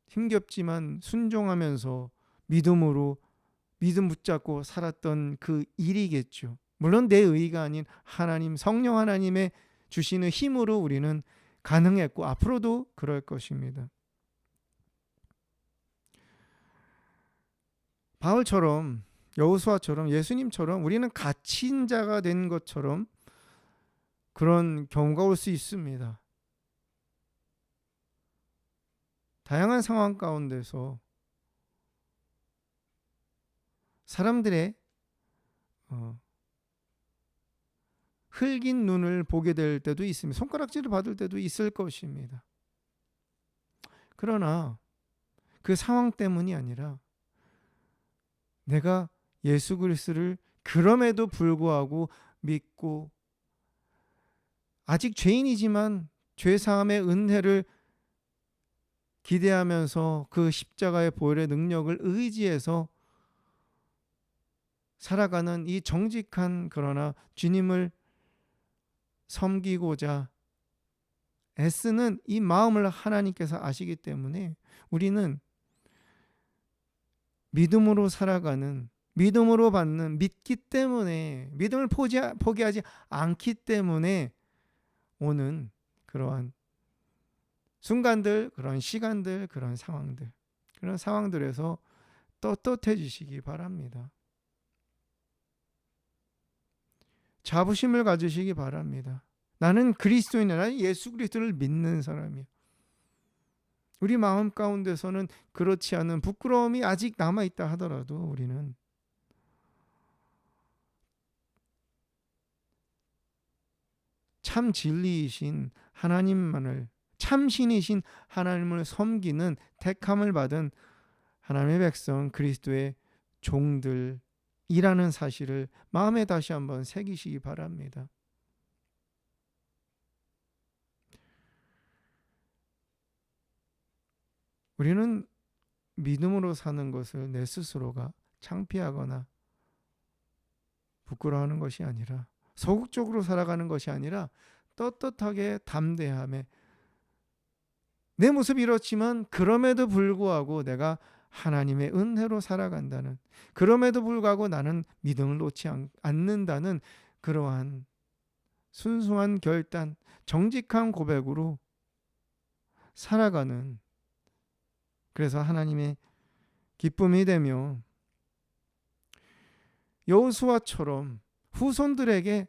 힘겹지만 순종하면서 믿음 붙잡고 살았던 그 일이겠죠. 물론 내 의가 아닌 하나님, 성령 하나님의 주시는 힘으로 우리는 가능했고 앞으로도 그럴 것입니다. 바울처럼, 여호수아처럼, 예수님처럼 우리는 갇힌 자가 된 것처럼 그런 경우가 올 수 있습니다. 다양한 상황 가운데서 사람들의 흘긴 눈을 보게 될 때도 있습니다. 손가락질을 받을 때도 있을 것입니다. 그러나 그 상황 때문이 아니라 내가 예수 그리스도를 그럼에도 불구하고 믿고 아직 죄인이지만 죄사함의 은혜를 기대하면서 그 십자가의 보혈의 능력을 의지해서 살아가는 이 정직한, 그러나 주님을 섬기고자 애쓰는 이 마음을 하나님께서 아시기 때문에 우리는 믿음으로 살아가는, 믿음으로 받는, 믿기 때문에, 믿음을 포기하지 않기 때문에 오는 그러한 순간들, 그런 시간들, 그런 상황들에서 떳떳해지시기 바랍니다. 자부심을 가지시기 바랍니다. 나는 그리스도인이야. 나는 예수 그리스도를 믿는 사람이야. 우리 마음 가운데서는 그렇지 않은 부끄러움이 아직 남아있다 하더라도 우리는 참 진리이신 하나님만을, 참신이신 하나님을 섬기는 택함을 받은 하나님의 백성, 그리스도의 종들이라는 사실을 마음에 다시 한번 새기시기 바랍니다. 우리는 믿음으로 사는 것을 내 스스로가 창피하거나 부끄러워하는 것이 아니라, 소극적으로 살아가는 것이 아니라 떳떳하게 담대함에, 내 모습이 이렇지만 그럼에도 불구하고 내가 하나님의 은혜로 살아간다는, 그럼에도 불구하고 나는 믿음을 놓지 않는다는 그러한 순수한 결단, 정직한 고백으로 살아가는, 그래서 하나님의 기쁨이 되며 여호수아처럼 후손들에게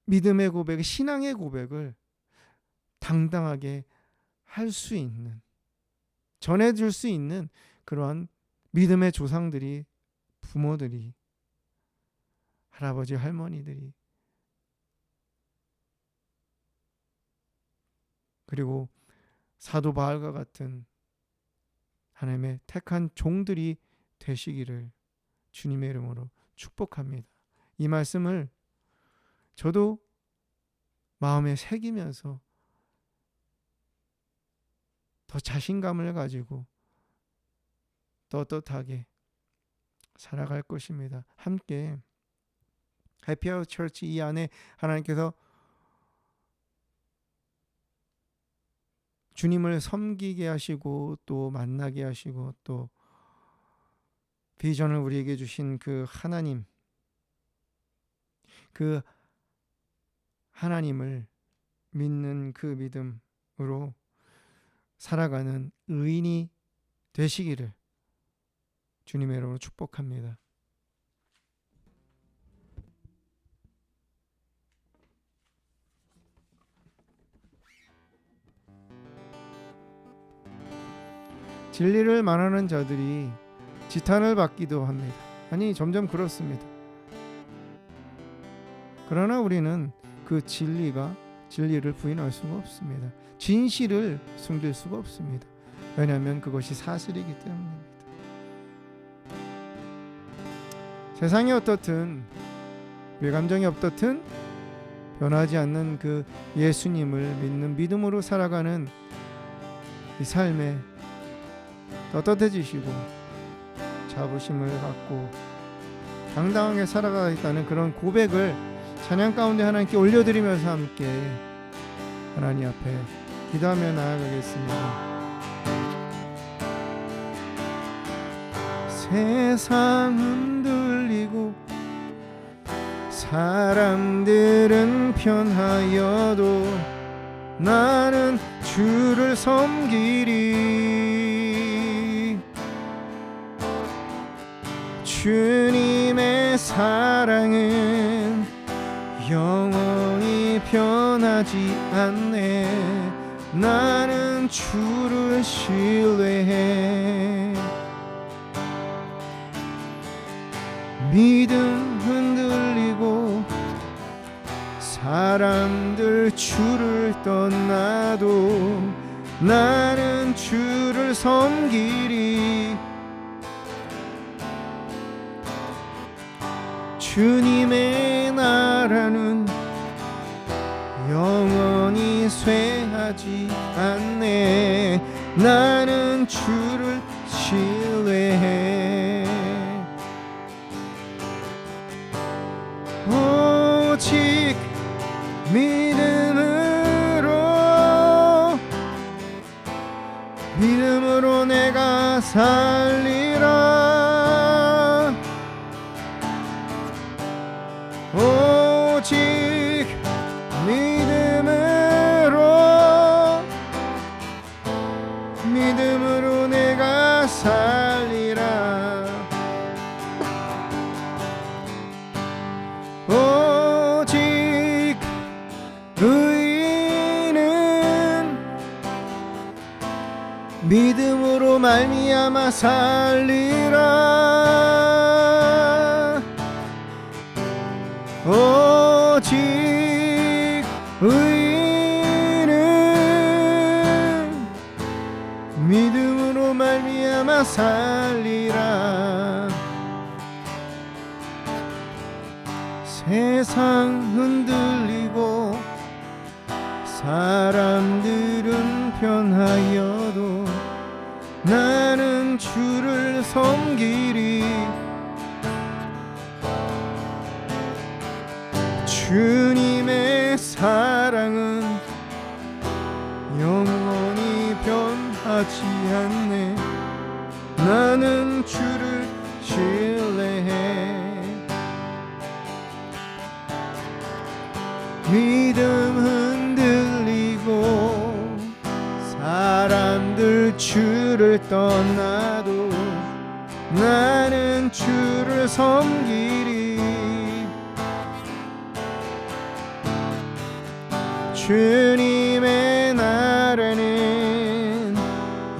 믿음의 고백, 신앙의 고백을 당당하게 할 수 있는, 전해줄 수 있는 그러한 믿음의 조상들이, 부모들이, 할아버지 할머니들이, 그리고 사도 바울과 같은 하나님의 택한 종들이 되시기를 주님의 이름으로 축복합니다. 이 말씀을 저도 마음에 새기면서 더 자신감을 가지고 떳떳하게 살아갈 것입니다. 함께 해피아워 처치 이 안에 하나님께서 주님을 섬기게 하시고 또 만나게 하시고 또 비전을 우리에게 주신 그 하나님, 그 하나님을 믿는 그 믿음으로 살아가는 의인이 되시기를 주님의 이름으로 축복합니다. 진리를 말하는 자들이 지탄을 받기도 합니다. 아니, 점점 그렇습니다. 그러나 우리는 그 진리를 부인할 수가 없습니다. 진실을 숨길 수가 없습니다. 왜냐하면 그것이 사실이기 때문입니다. 세상이 어떻든, 우리 감정이 어떻든 변하지 않는 그 예수님을 믿는 믿음으로 살아가는 이 삶에 떳떳해지시고 자부심을 갖고 당당하게 살아가겠다는 그런 고백을 찬양 가운데 하나님께 올려드리면서 함께 하나님 앞에 기도하며 나아가겠습니다. 세상 흔들리고 사람들은 변하여도 나는 주를 섬기리. 주님의 사랑은 영원히 변하지 않네. 나는 주를 신뢰해. 믿음 흔들리고 사람들 주를 떠나도 나는 주를 섬기리. 주님의 나라는 영원히 쇠하지 않네. 나는 주를 신뢰해. 오직 믿음으로 내가 살리라. 오직 믿음으로 내가 살리라. 오직 의인은 믿음으로 말미암아 살리라. 오직 의인은 믿음으로 말미암아 살리라. 세상 흔들리고 사람들은 변하여도 나는 주를 섬기리. 주님의 사랑은 영원히 변하지 않네. 나는 주를 신뢰해. 믿음 흔들리고 사람들 주를 떠나도 나는 주를 섬기리. 주님의 나라는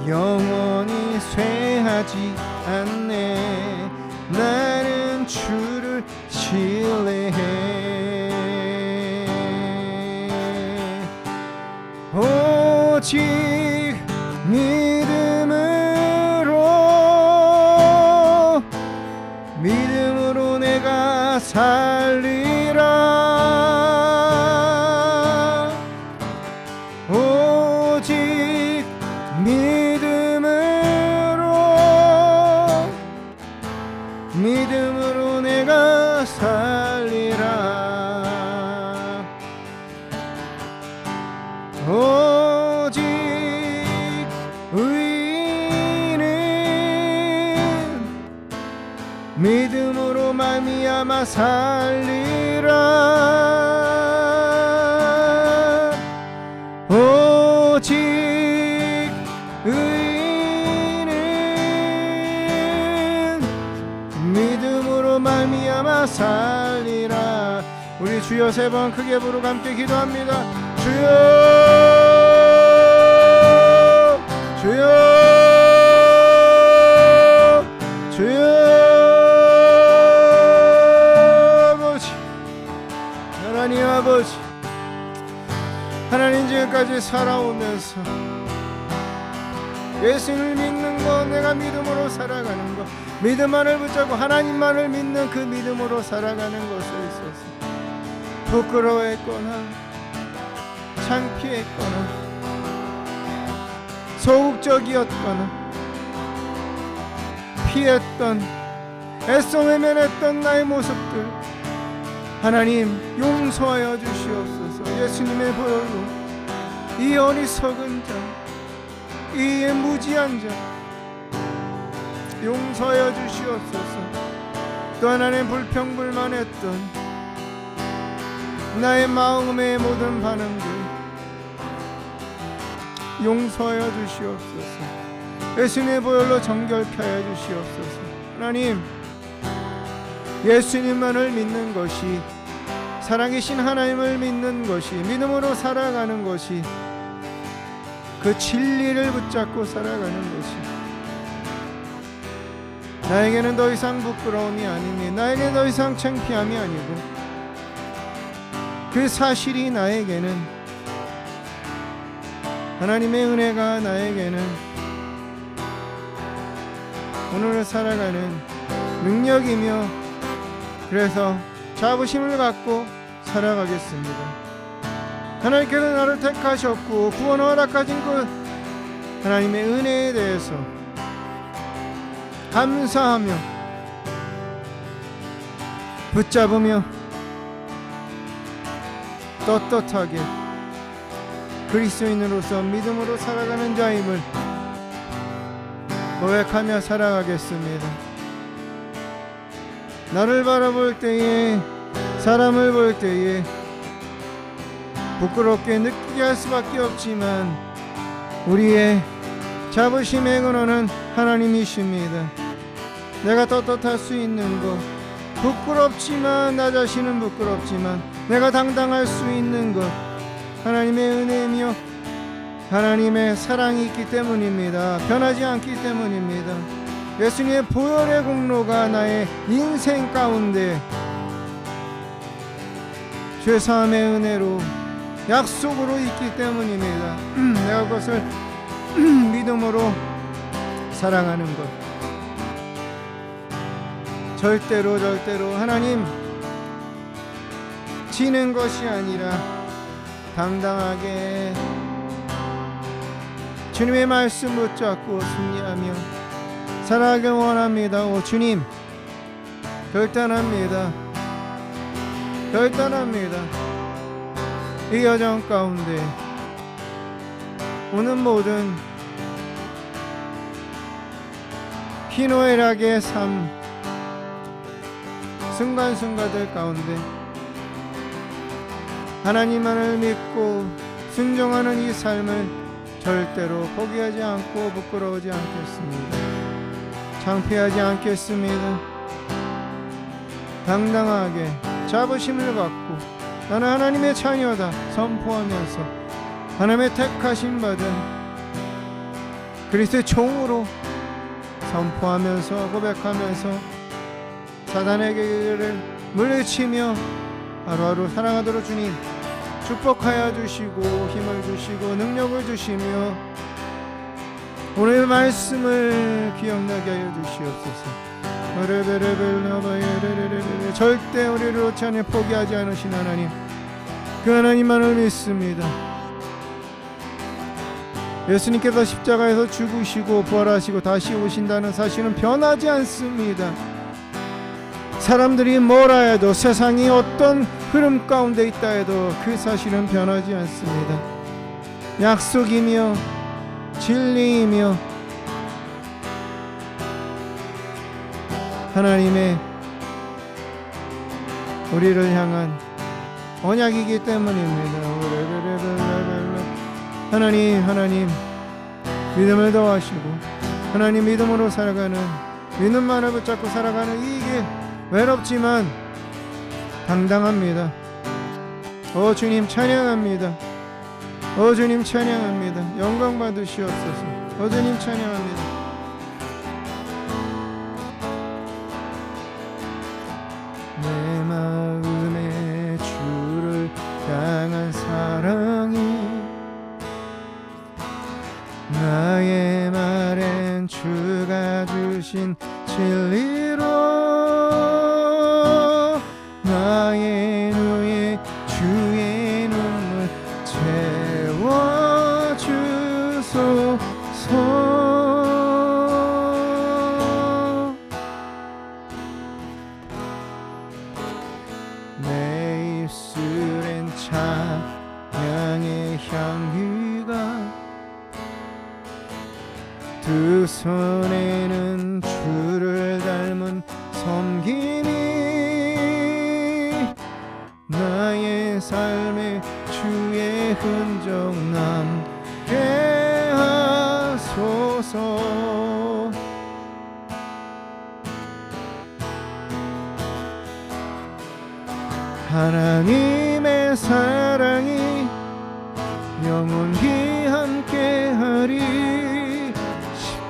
영원히 쇠하지 않네. 나는 주를 신뢰해. 오직 믿음으로 내가 살리라. 오직 믿음으로 내가 살리라. 오직 의인은 믿음으로 말미암아 살리라. 오직 의인은 믿음으로 말미암아 살리라. 우리 주여 세 번 크게 부르고 함께 기도합니다. 주여, 주여, 주여. 아버지, 하나님 아버지, 하나님 지금까지 살아오면서 예수를 믿는 것, 내가 믿음으로 살아가는 것, 믿음만을 붙잡고 하나님만을 믿는 그 믿음으로 살아가는 것에 있어서 부끄러워했거나 창피했거나 소극적이었거나 피했던, 애써 외면했던 나의 모습들 하나님 용서하여 주시옵소서. 예수님의 보혈로 이 어리석은 자, 이 무지한 자 용서하여 주시옵소서. 또 하나님 불평불만했던 나의 마음의 모든 반응들 용서하여 주시옵소서. 예수님의 보혈로 정결케 하여 주시옵소서. 하나님, 예수님만을 믿는 것이, 살아계신 하나님을 믿는 것이, 믿음으로 살아가는 것이, 그 진리를 붙잡고 살아가는 것이 나에게는 더 이상 부끄러움이 아니니, 나에게는 더 이상 창피함이 아니고, 그 사실이 나에게는, 하나님의 은혜가 나에게는 오늘을 살아가는 능력이며, 그래서 자부심을 갖고 살아가겠습니다. 하나님께서 나를 택하셨고 구원을 허락하신 그 하나님의 은혜에 대해서 감사하며 붙잡으며 떳떳하게 그리스도인으로서 믿음으로 살아가는 자임을 고백하며 살아가겠습니다. 나를 바라볼 때에, 사람을 볼 때에 부끄럽게 느끼게 할 수밖에 없지만 우리의 자부심의 근원은 하나님이십니다. 내가 떳떳할 수 있는 것, 부끄럽지만, 나 자신은 부끄럽지만 내가 당당할 수 있는 것, 하나님의 은혜이며 하나님의 사랑이 있기 때문입니다. 변하지 않기 때문입니다. 예수님의 보혈의 공로가 나의 인생 가운데 죄사함의 은혜로, 약속으로 있기 때문입니다. 내가 그것을 믿음으로 살아가는 것, 절대로 하나님 지는 것이 아니라 당당하게 주님의 말씀 붙잡고 승리하며 살아가길 원합니다. 오 주님, 결단합니다. 이 여정 가운데 오는 모든 희노애락의 삶, 순간순간들 가운데 하나님만을 믿고 순종하는 이 삶을 절대로 포기하지 않고 부끄러우지 않겠습니다. 창피하지 않겠습니다. 당당하게 자부심을 갖고 나는 하나님의 자녀다 선포하면서 하나님의 택하심 받은 그리스도의 종으로 선포하면서 고백하면서 사단에게를 물리치며 하루하루 살아가도록 주님 축복하여 주시고 힘을 주시고 능력을 주시며 오늘 말씀을 기억나게 하여 주시옵소서. 절대 우리를 놓지 않아 포기하지 않으신 하나님, 그 하나님만을 믿습니다. 예수님께서 십자가에서 죽으시고 부활하시고 다시 오신다는 사실은 변하지 않습니다. 사람들이 뭐라 해도 세상이 어떤 흐름 가운데 있다 해도 그 사실은 변하지 않습니다. 약속이며 진리이며 하나님의 우리를 향한 언약이기 때문입니다. 하나님 믿음을 더하시고 하나님 믿음으로 살아가는, 믿음만을 붙잡고 살아가는 이 길 외롭지만 당당합니다. 오 주님 찬양합니다. 오 주님 찬양합니다. 영광 받으시옵소서. 오 주님 찬양합니다. 내 마음에 주를 향한 사랑이 나의 말엔 주가 주신 진리로 나의 눈에 주의 눈물 채워주소서. 내 입술엔 찬양의 향기가 두 손에는 주를 닮은 섬김이 나의 삶에 주의 흔적 남게 하소서. 하나님의 사랑이 영원히 함께하리.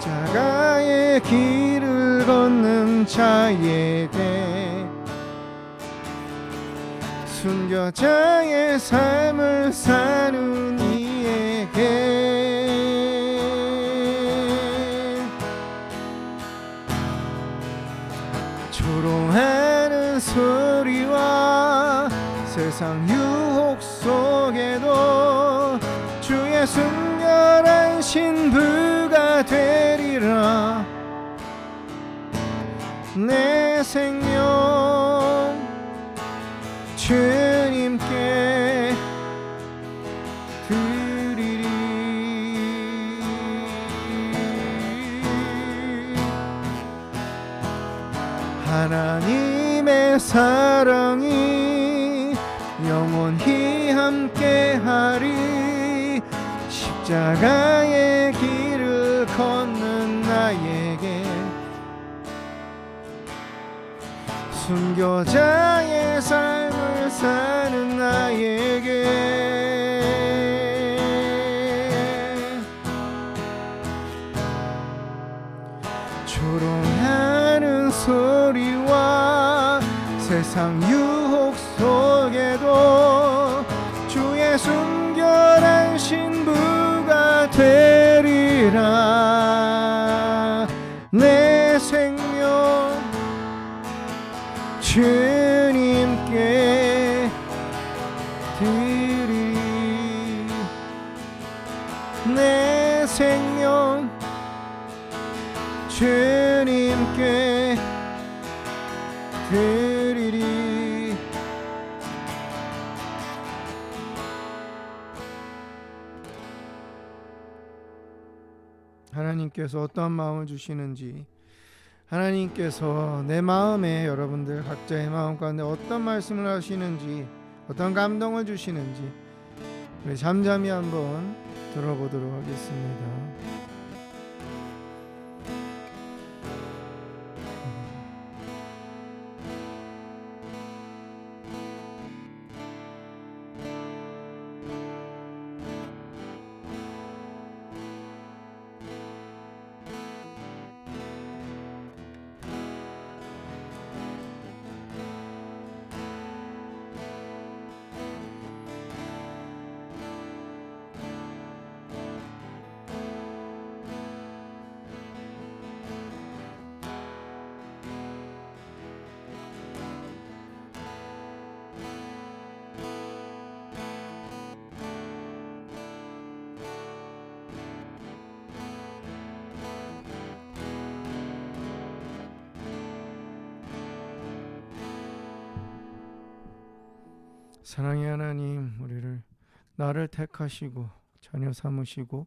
십자가의 길을 걷는 자에게 순교자의 삶을 사는 이에게 조롱하는 소리와 세상 유혹 속에도 주의 순결한 신부가 되리라. 내 생명 주님께 드리리. 하나님의 사랑이 영원히 함께하리. 십자가의 길을 걷는 나에게 순교자의 삶을 사는 나에게 조롱하는 소리와 세상 유혹 속에도 주의 순결한 신부가 되리라. 내 생명 주님께 드리리. 내 생명 주님께 드리리. 하나님께서 어떠한 마음을 주시는지, 하나님께서 내 마음에, 여러분들 각자의 마음 가운데 어떤 말씀을 하시는지, 어떤 감동을 주시는지 우리 잠잠히 한번 들어보도록 하겠습니다. 사랑의 하나님, 나를 택하시고 자녀 삼으시고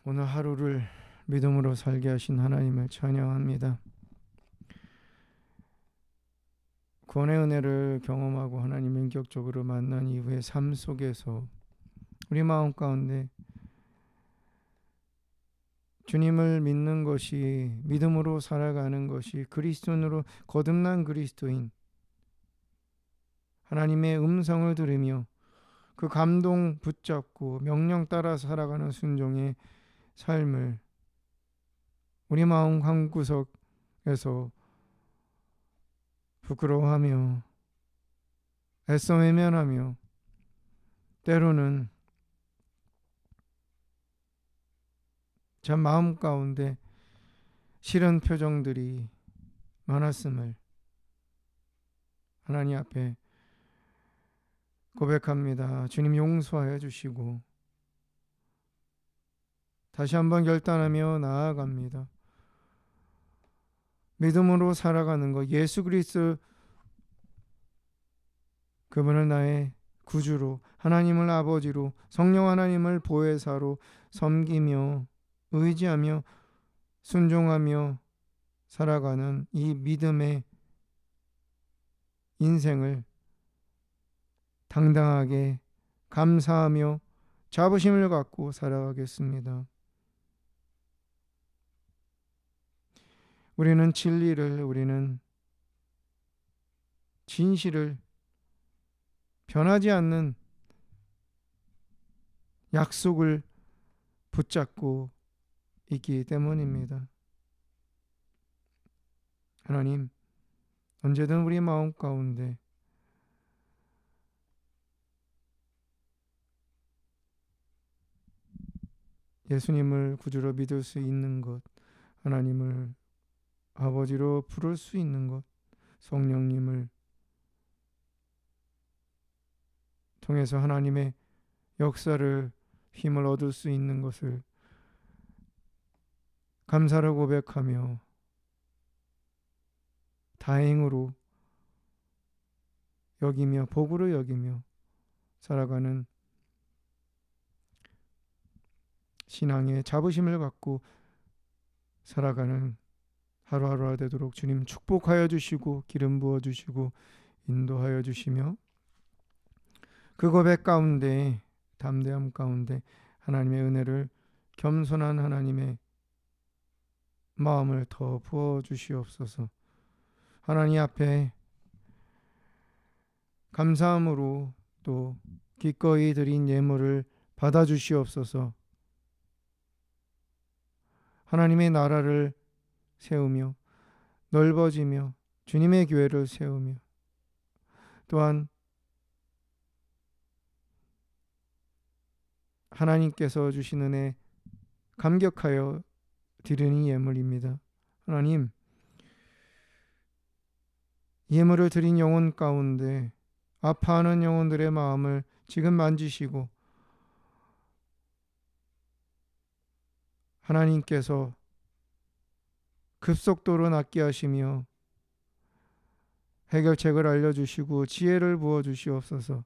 오늘 하루를 믿음으로 살게 하신 하나님을 찬양합니다. 구원의 은혜를 경험하고 하나님 인격적으로 만난 이후의 삶 속에서 우리 마음 가운데 주님을 믿는 것이, 믿음으로 살아가는 것이 그리스도인으로 거듭난 그리스도인, 하나님의 음성을 들으며 그 감동 붙잡고 명령 따라 살아가는 순종의 삶을 우리 마음 한구석에서 부끄러워하며 애써 외면하며 때로는 참 마음 가운데 싫은 표정들이 많았음을 하나님 앞에 고백합니다. 주님 용서하여 주시고 다시 한번 결단하며 나아갑니다. 믿음으로 살아가는 것, 예수 그리스도 그분을 나의 구주로, 하나님을 아버지로, 성령 하나님을 보혜사로 섬기며 의지하며 순종하며 살아가는 이 믿음의 인생을 당당하게 감사하며 자부심을 갖고 살아가겠습니다. 우리는 진리를, 우리는 진실을, 변하지 않는 약속을 붙잡고 있기 때문입니다. 하나님, 언제든 우리 마음 가운데 예수님을 구주로 믿을 수 있는 것, 하나님을 아버지로 부를 수 있는 것, 성령님을 통해서 하나님의 역사를, 힘을 얻을 수 있는 것을 감사를 고백하며 다행으로 여기며 복으로 여기며 살아가는 신앙의 자부심을 갖고 살아가는 하루하루가 되도록 주님 축복하여 주시고 기름 부어 주시고 인도하여 주시며 그 고백 가운데, 담대함 가운데 하나님의 은혜를, 겸손한 하나님의 마음을 더 부어 주시옵소서. 하나님 앞에 감사함으로 또 기꺼이 드린 예물을 받아 주시옵소서. 하나님의 나라를 세우며 넓어지며 주님의 교회를 세우며 또한 하나님께서 주신 은혜 감격하여 드리는 예물입니다. 하나님, 예물을 드린 영혼 가운데 아파하는 영혼들의 마음을 지금 만지시고 하나님께서 급속도로 낫게 하시며 해결책을 알려주시고 지혜를 부어주시옵소서.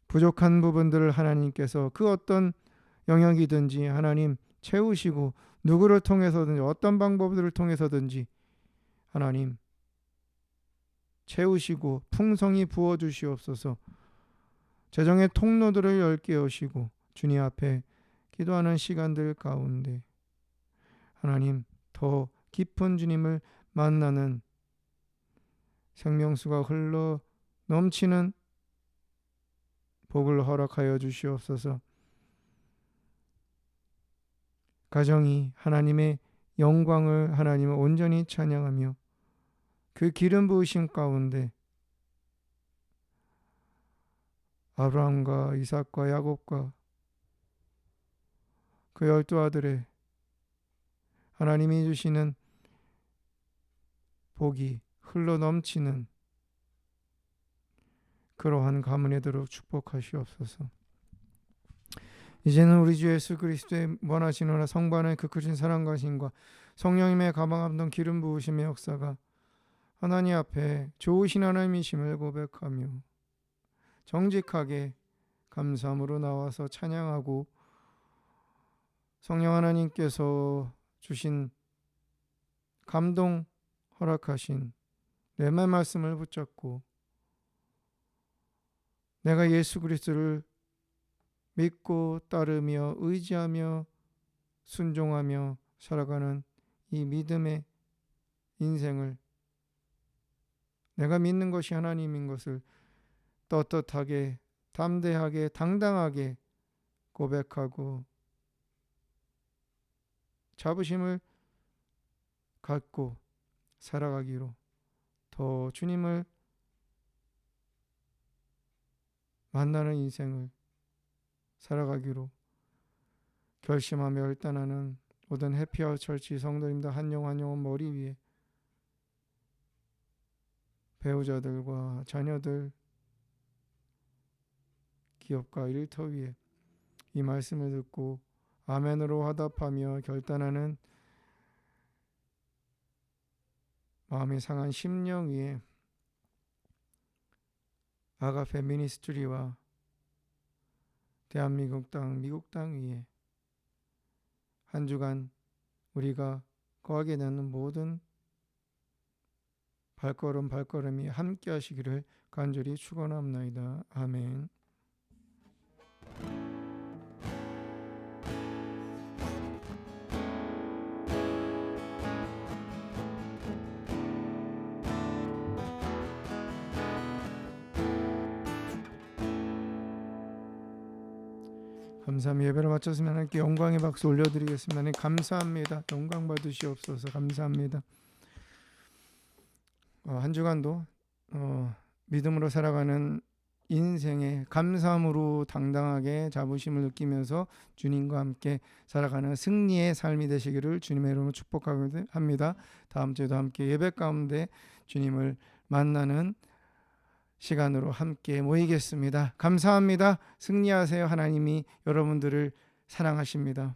부족한 부분들을 하나님께서 그 어떤 영역이든지 하나님 채우시고 누구를 통해서든지 어떤 방법들을 통해서든지 하나님 채우시고 풍성히 부어주시옵소서. 재정의 통로들을 열게 하시고 주님 앞에 기도하는 시간들 가운데 하나님 더 깊은 주님을 만나는 생명수가 흘러 넘치는 복을 허락하여 주시옵소서. 가정이 하나님의 영광을 하나님을 온전히 찬양하며 그 기름 부으심 가운데 아브라함과 이삭과 야곱과 그 12아들의 하나님이 주시는 복이 흘러 넘치는 그러한 가문에 들어 축복하시옵소서. 이제는 우리 주 예수 그리스도의 원하시노라 성반의 그 크신 사랑과 신과 성령님의 가방함동 기름 부으심의 역사가 하나님 앞에 좋으신 하나님이심을 고백하며 정직하게 감사함으로 나와서 찬양하고 성령 하나님께서 주신 감동 허락하신 렘의 말씀을 붙잡고 내가 예수 그리스도를 믿고 따르며 의지하며 순종하며 살아가는 이 믿음의 인생을 내가 믿는 것이 하나님인 것을 떳떳하게 담대하게 당당하게 고백하고 자부심을 갖고 살아가기로 더 주님을 만나는 인생을 살아가기로 결심하며 결단하는 모든 해피아웃 철치 성도님들 한 영 한 영혼 머리 위에 배우자들과 자녀들 기업가 일터 위에 이 말씀을 듣고 아멘으로 화답하며 결단하는 마음이 상한 심령 위에 아가페 미니스트리와 대한민국 땅 미국 땅 위에 한 주간 우리가 거하게 되는 모든 발걸음이 함께 하시기를 간절히 축원합니다. 아멘. 감사합니다. 예배를 마쳤으면 하나님께 영광의 박수 올려드리겠습니다. 하나님 감사합니다. 영광 받으시옵소서. 감사합니다. 한 주간도 믿음으로 살아가는 인생에 감사함으로 당당하게 자부심을 느끼면서 주님과 함께 살아가는 승리의 삶이 되시기를 주님의 이름으로 축복합니다. 다음 주에도 함께 예배 가운데 주님을 만나는 시간으로 함께 모이겠습니다. 감사합니다. 승리하세요. 하나님이 여러분들을 사랑하십니다.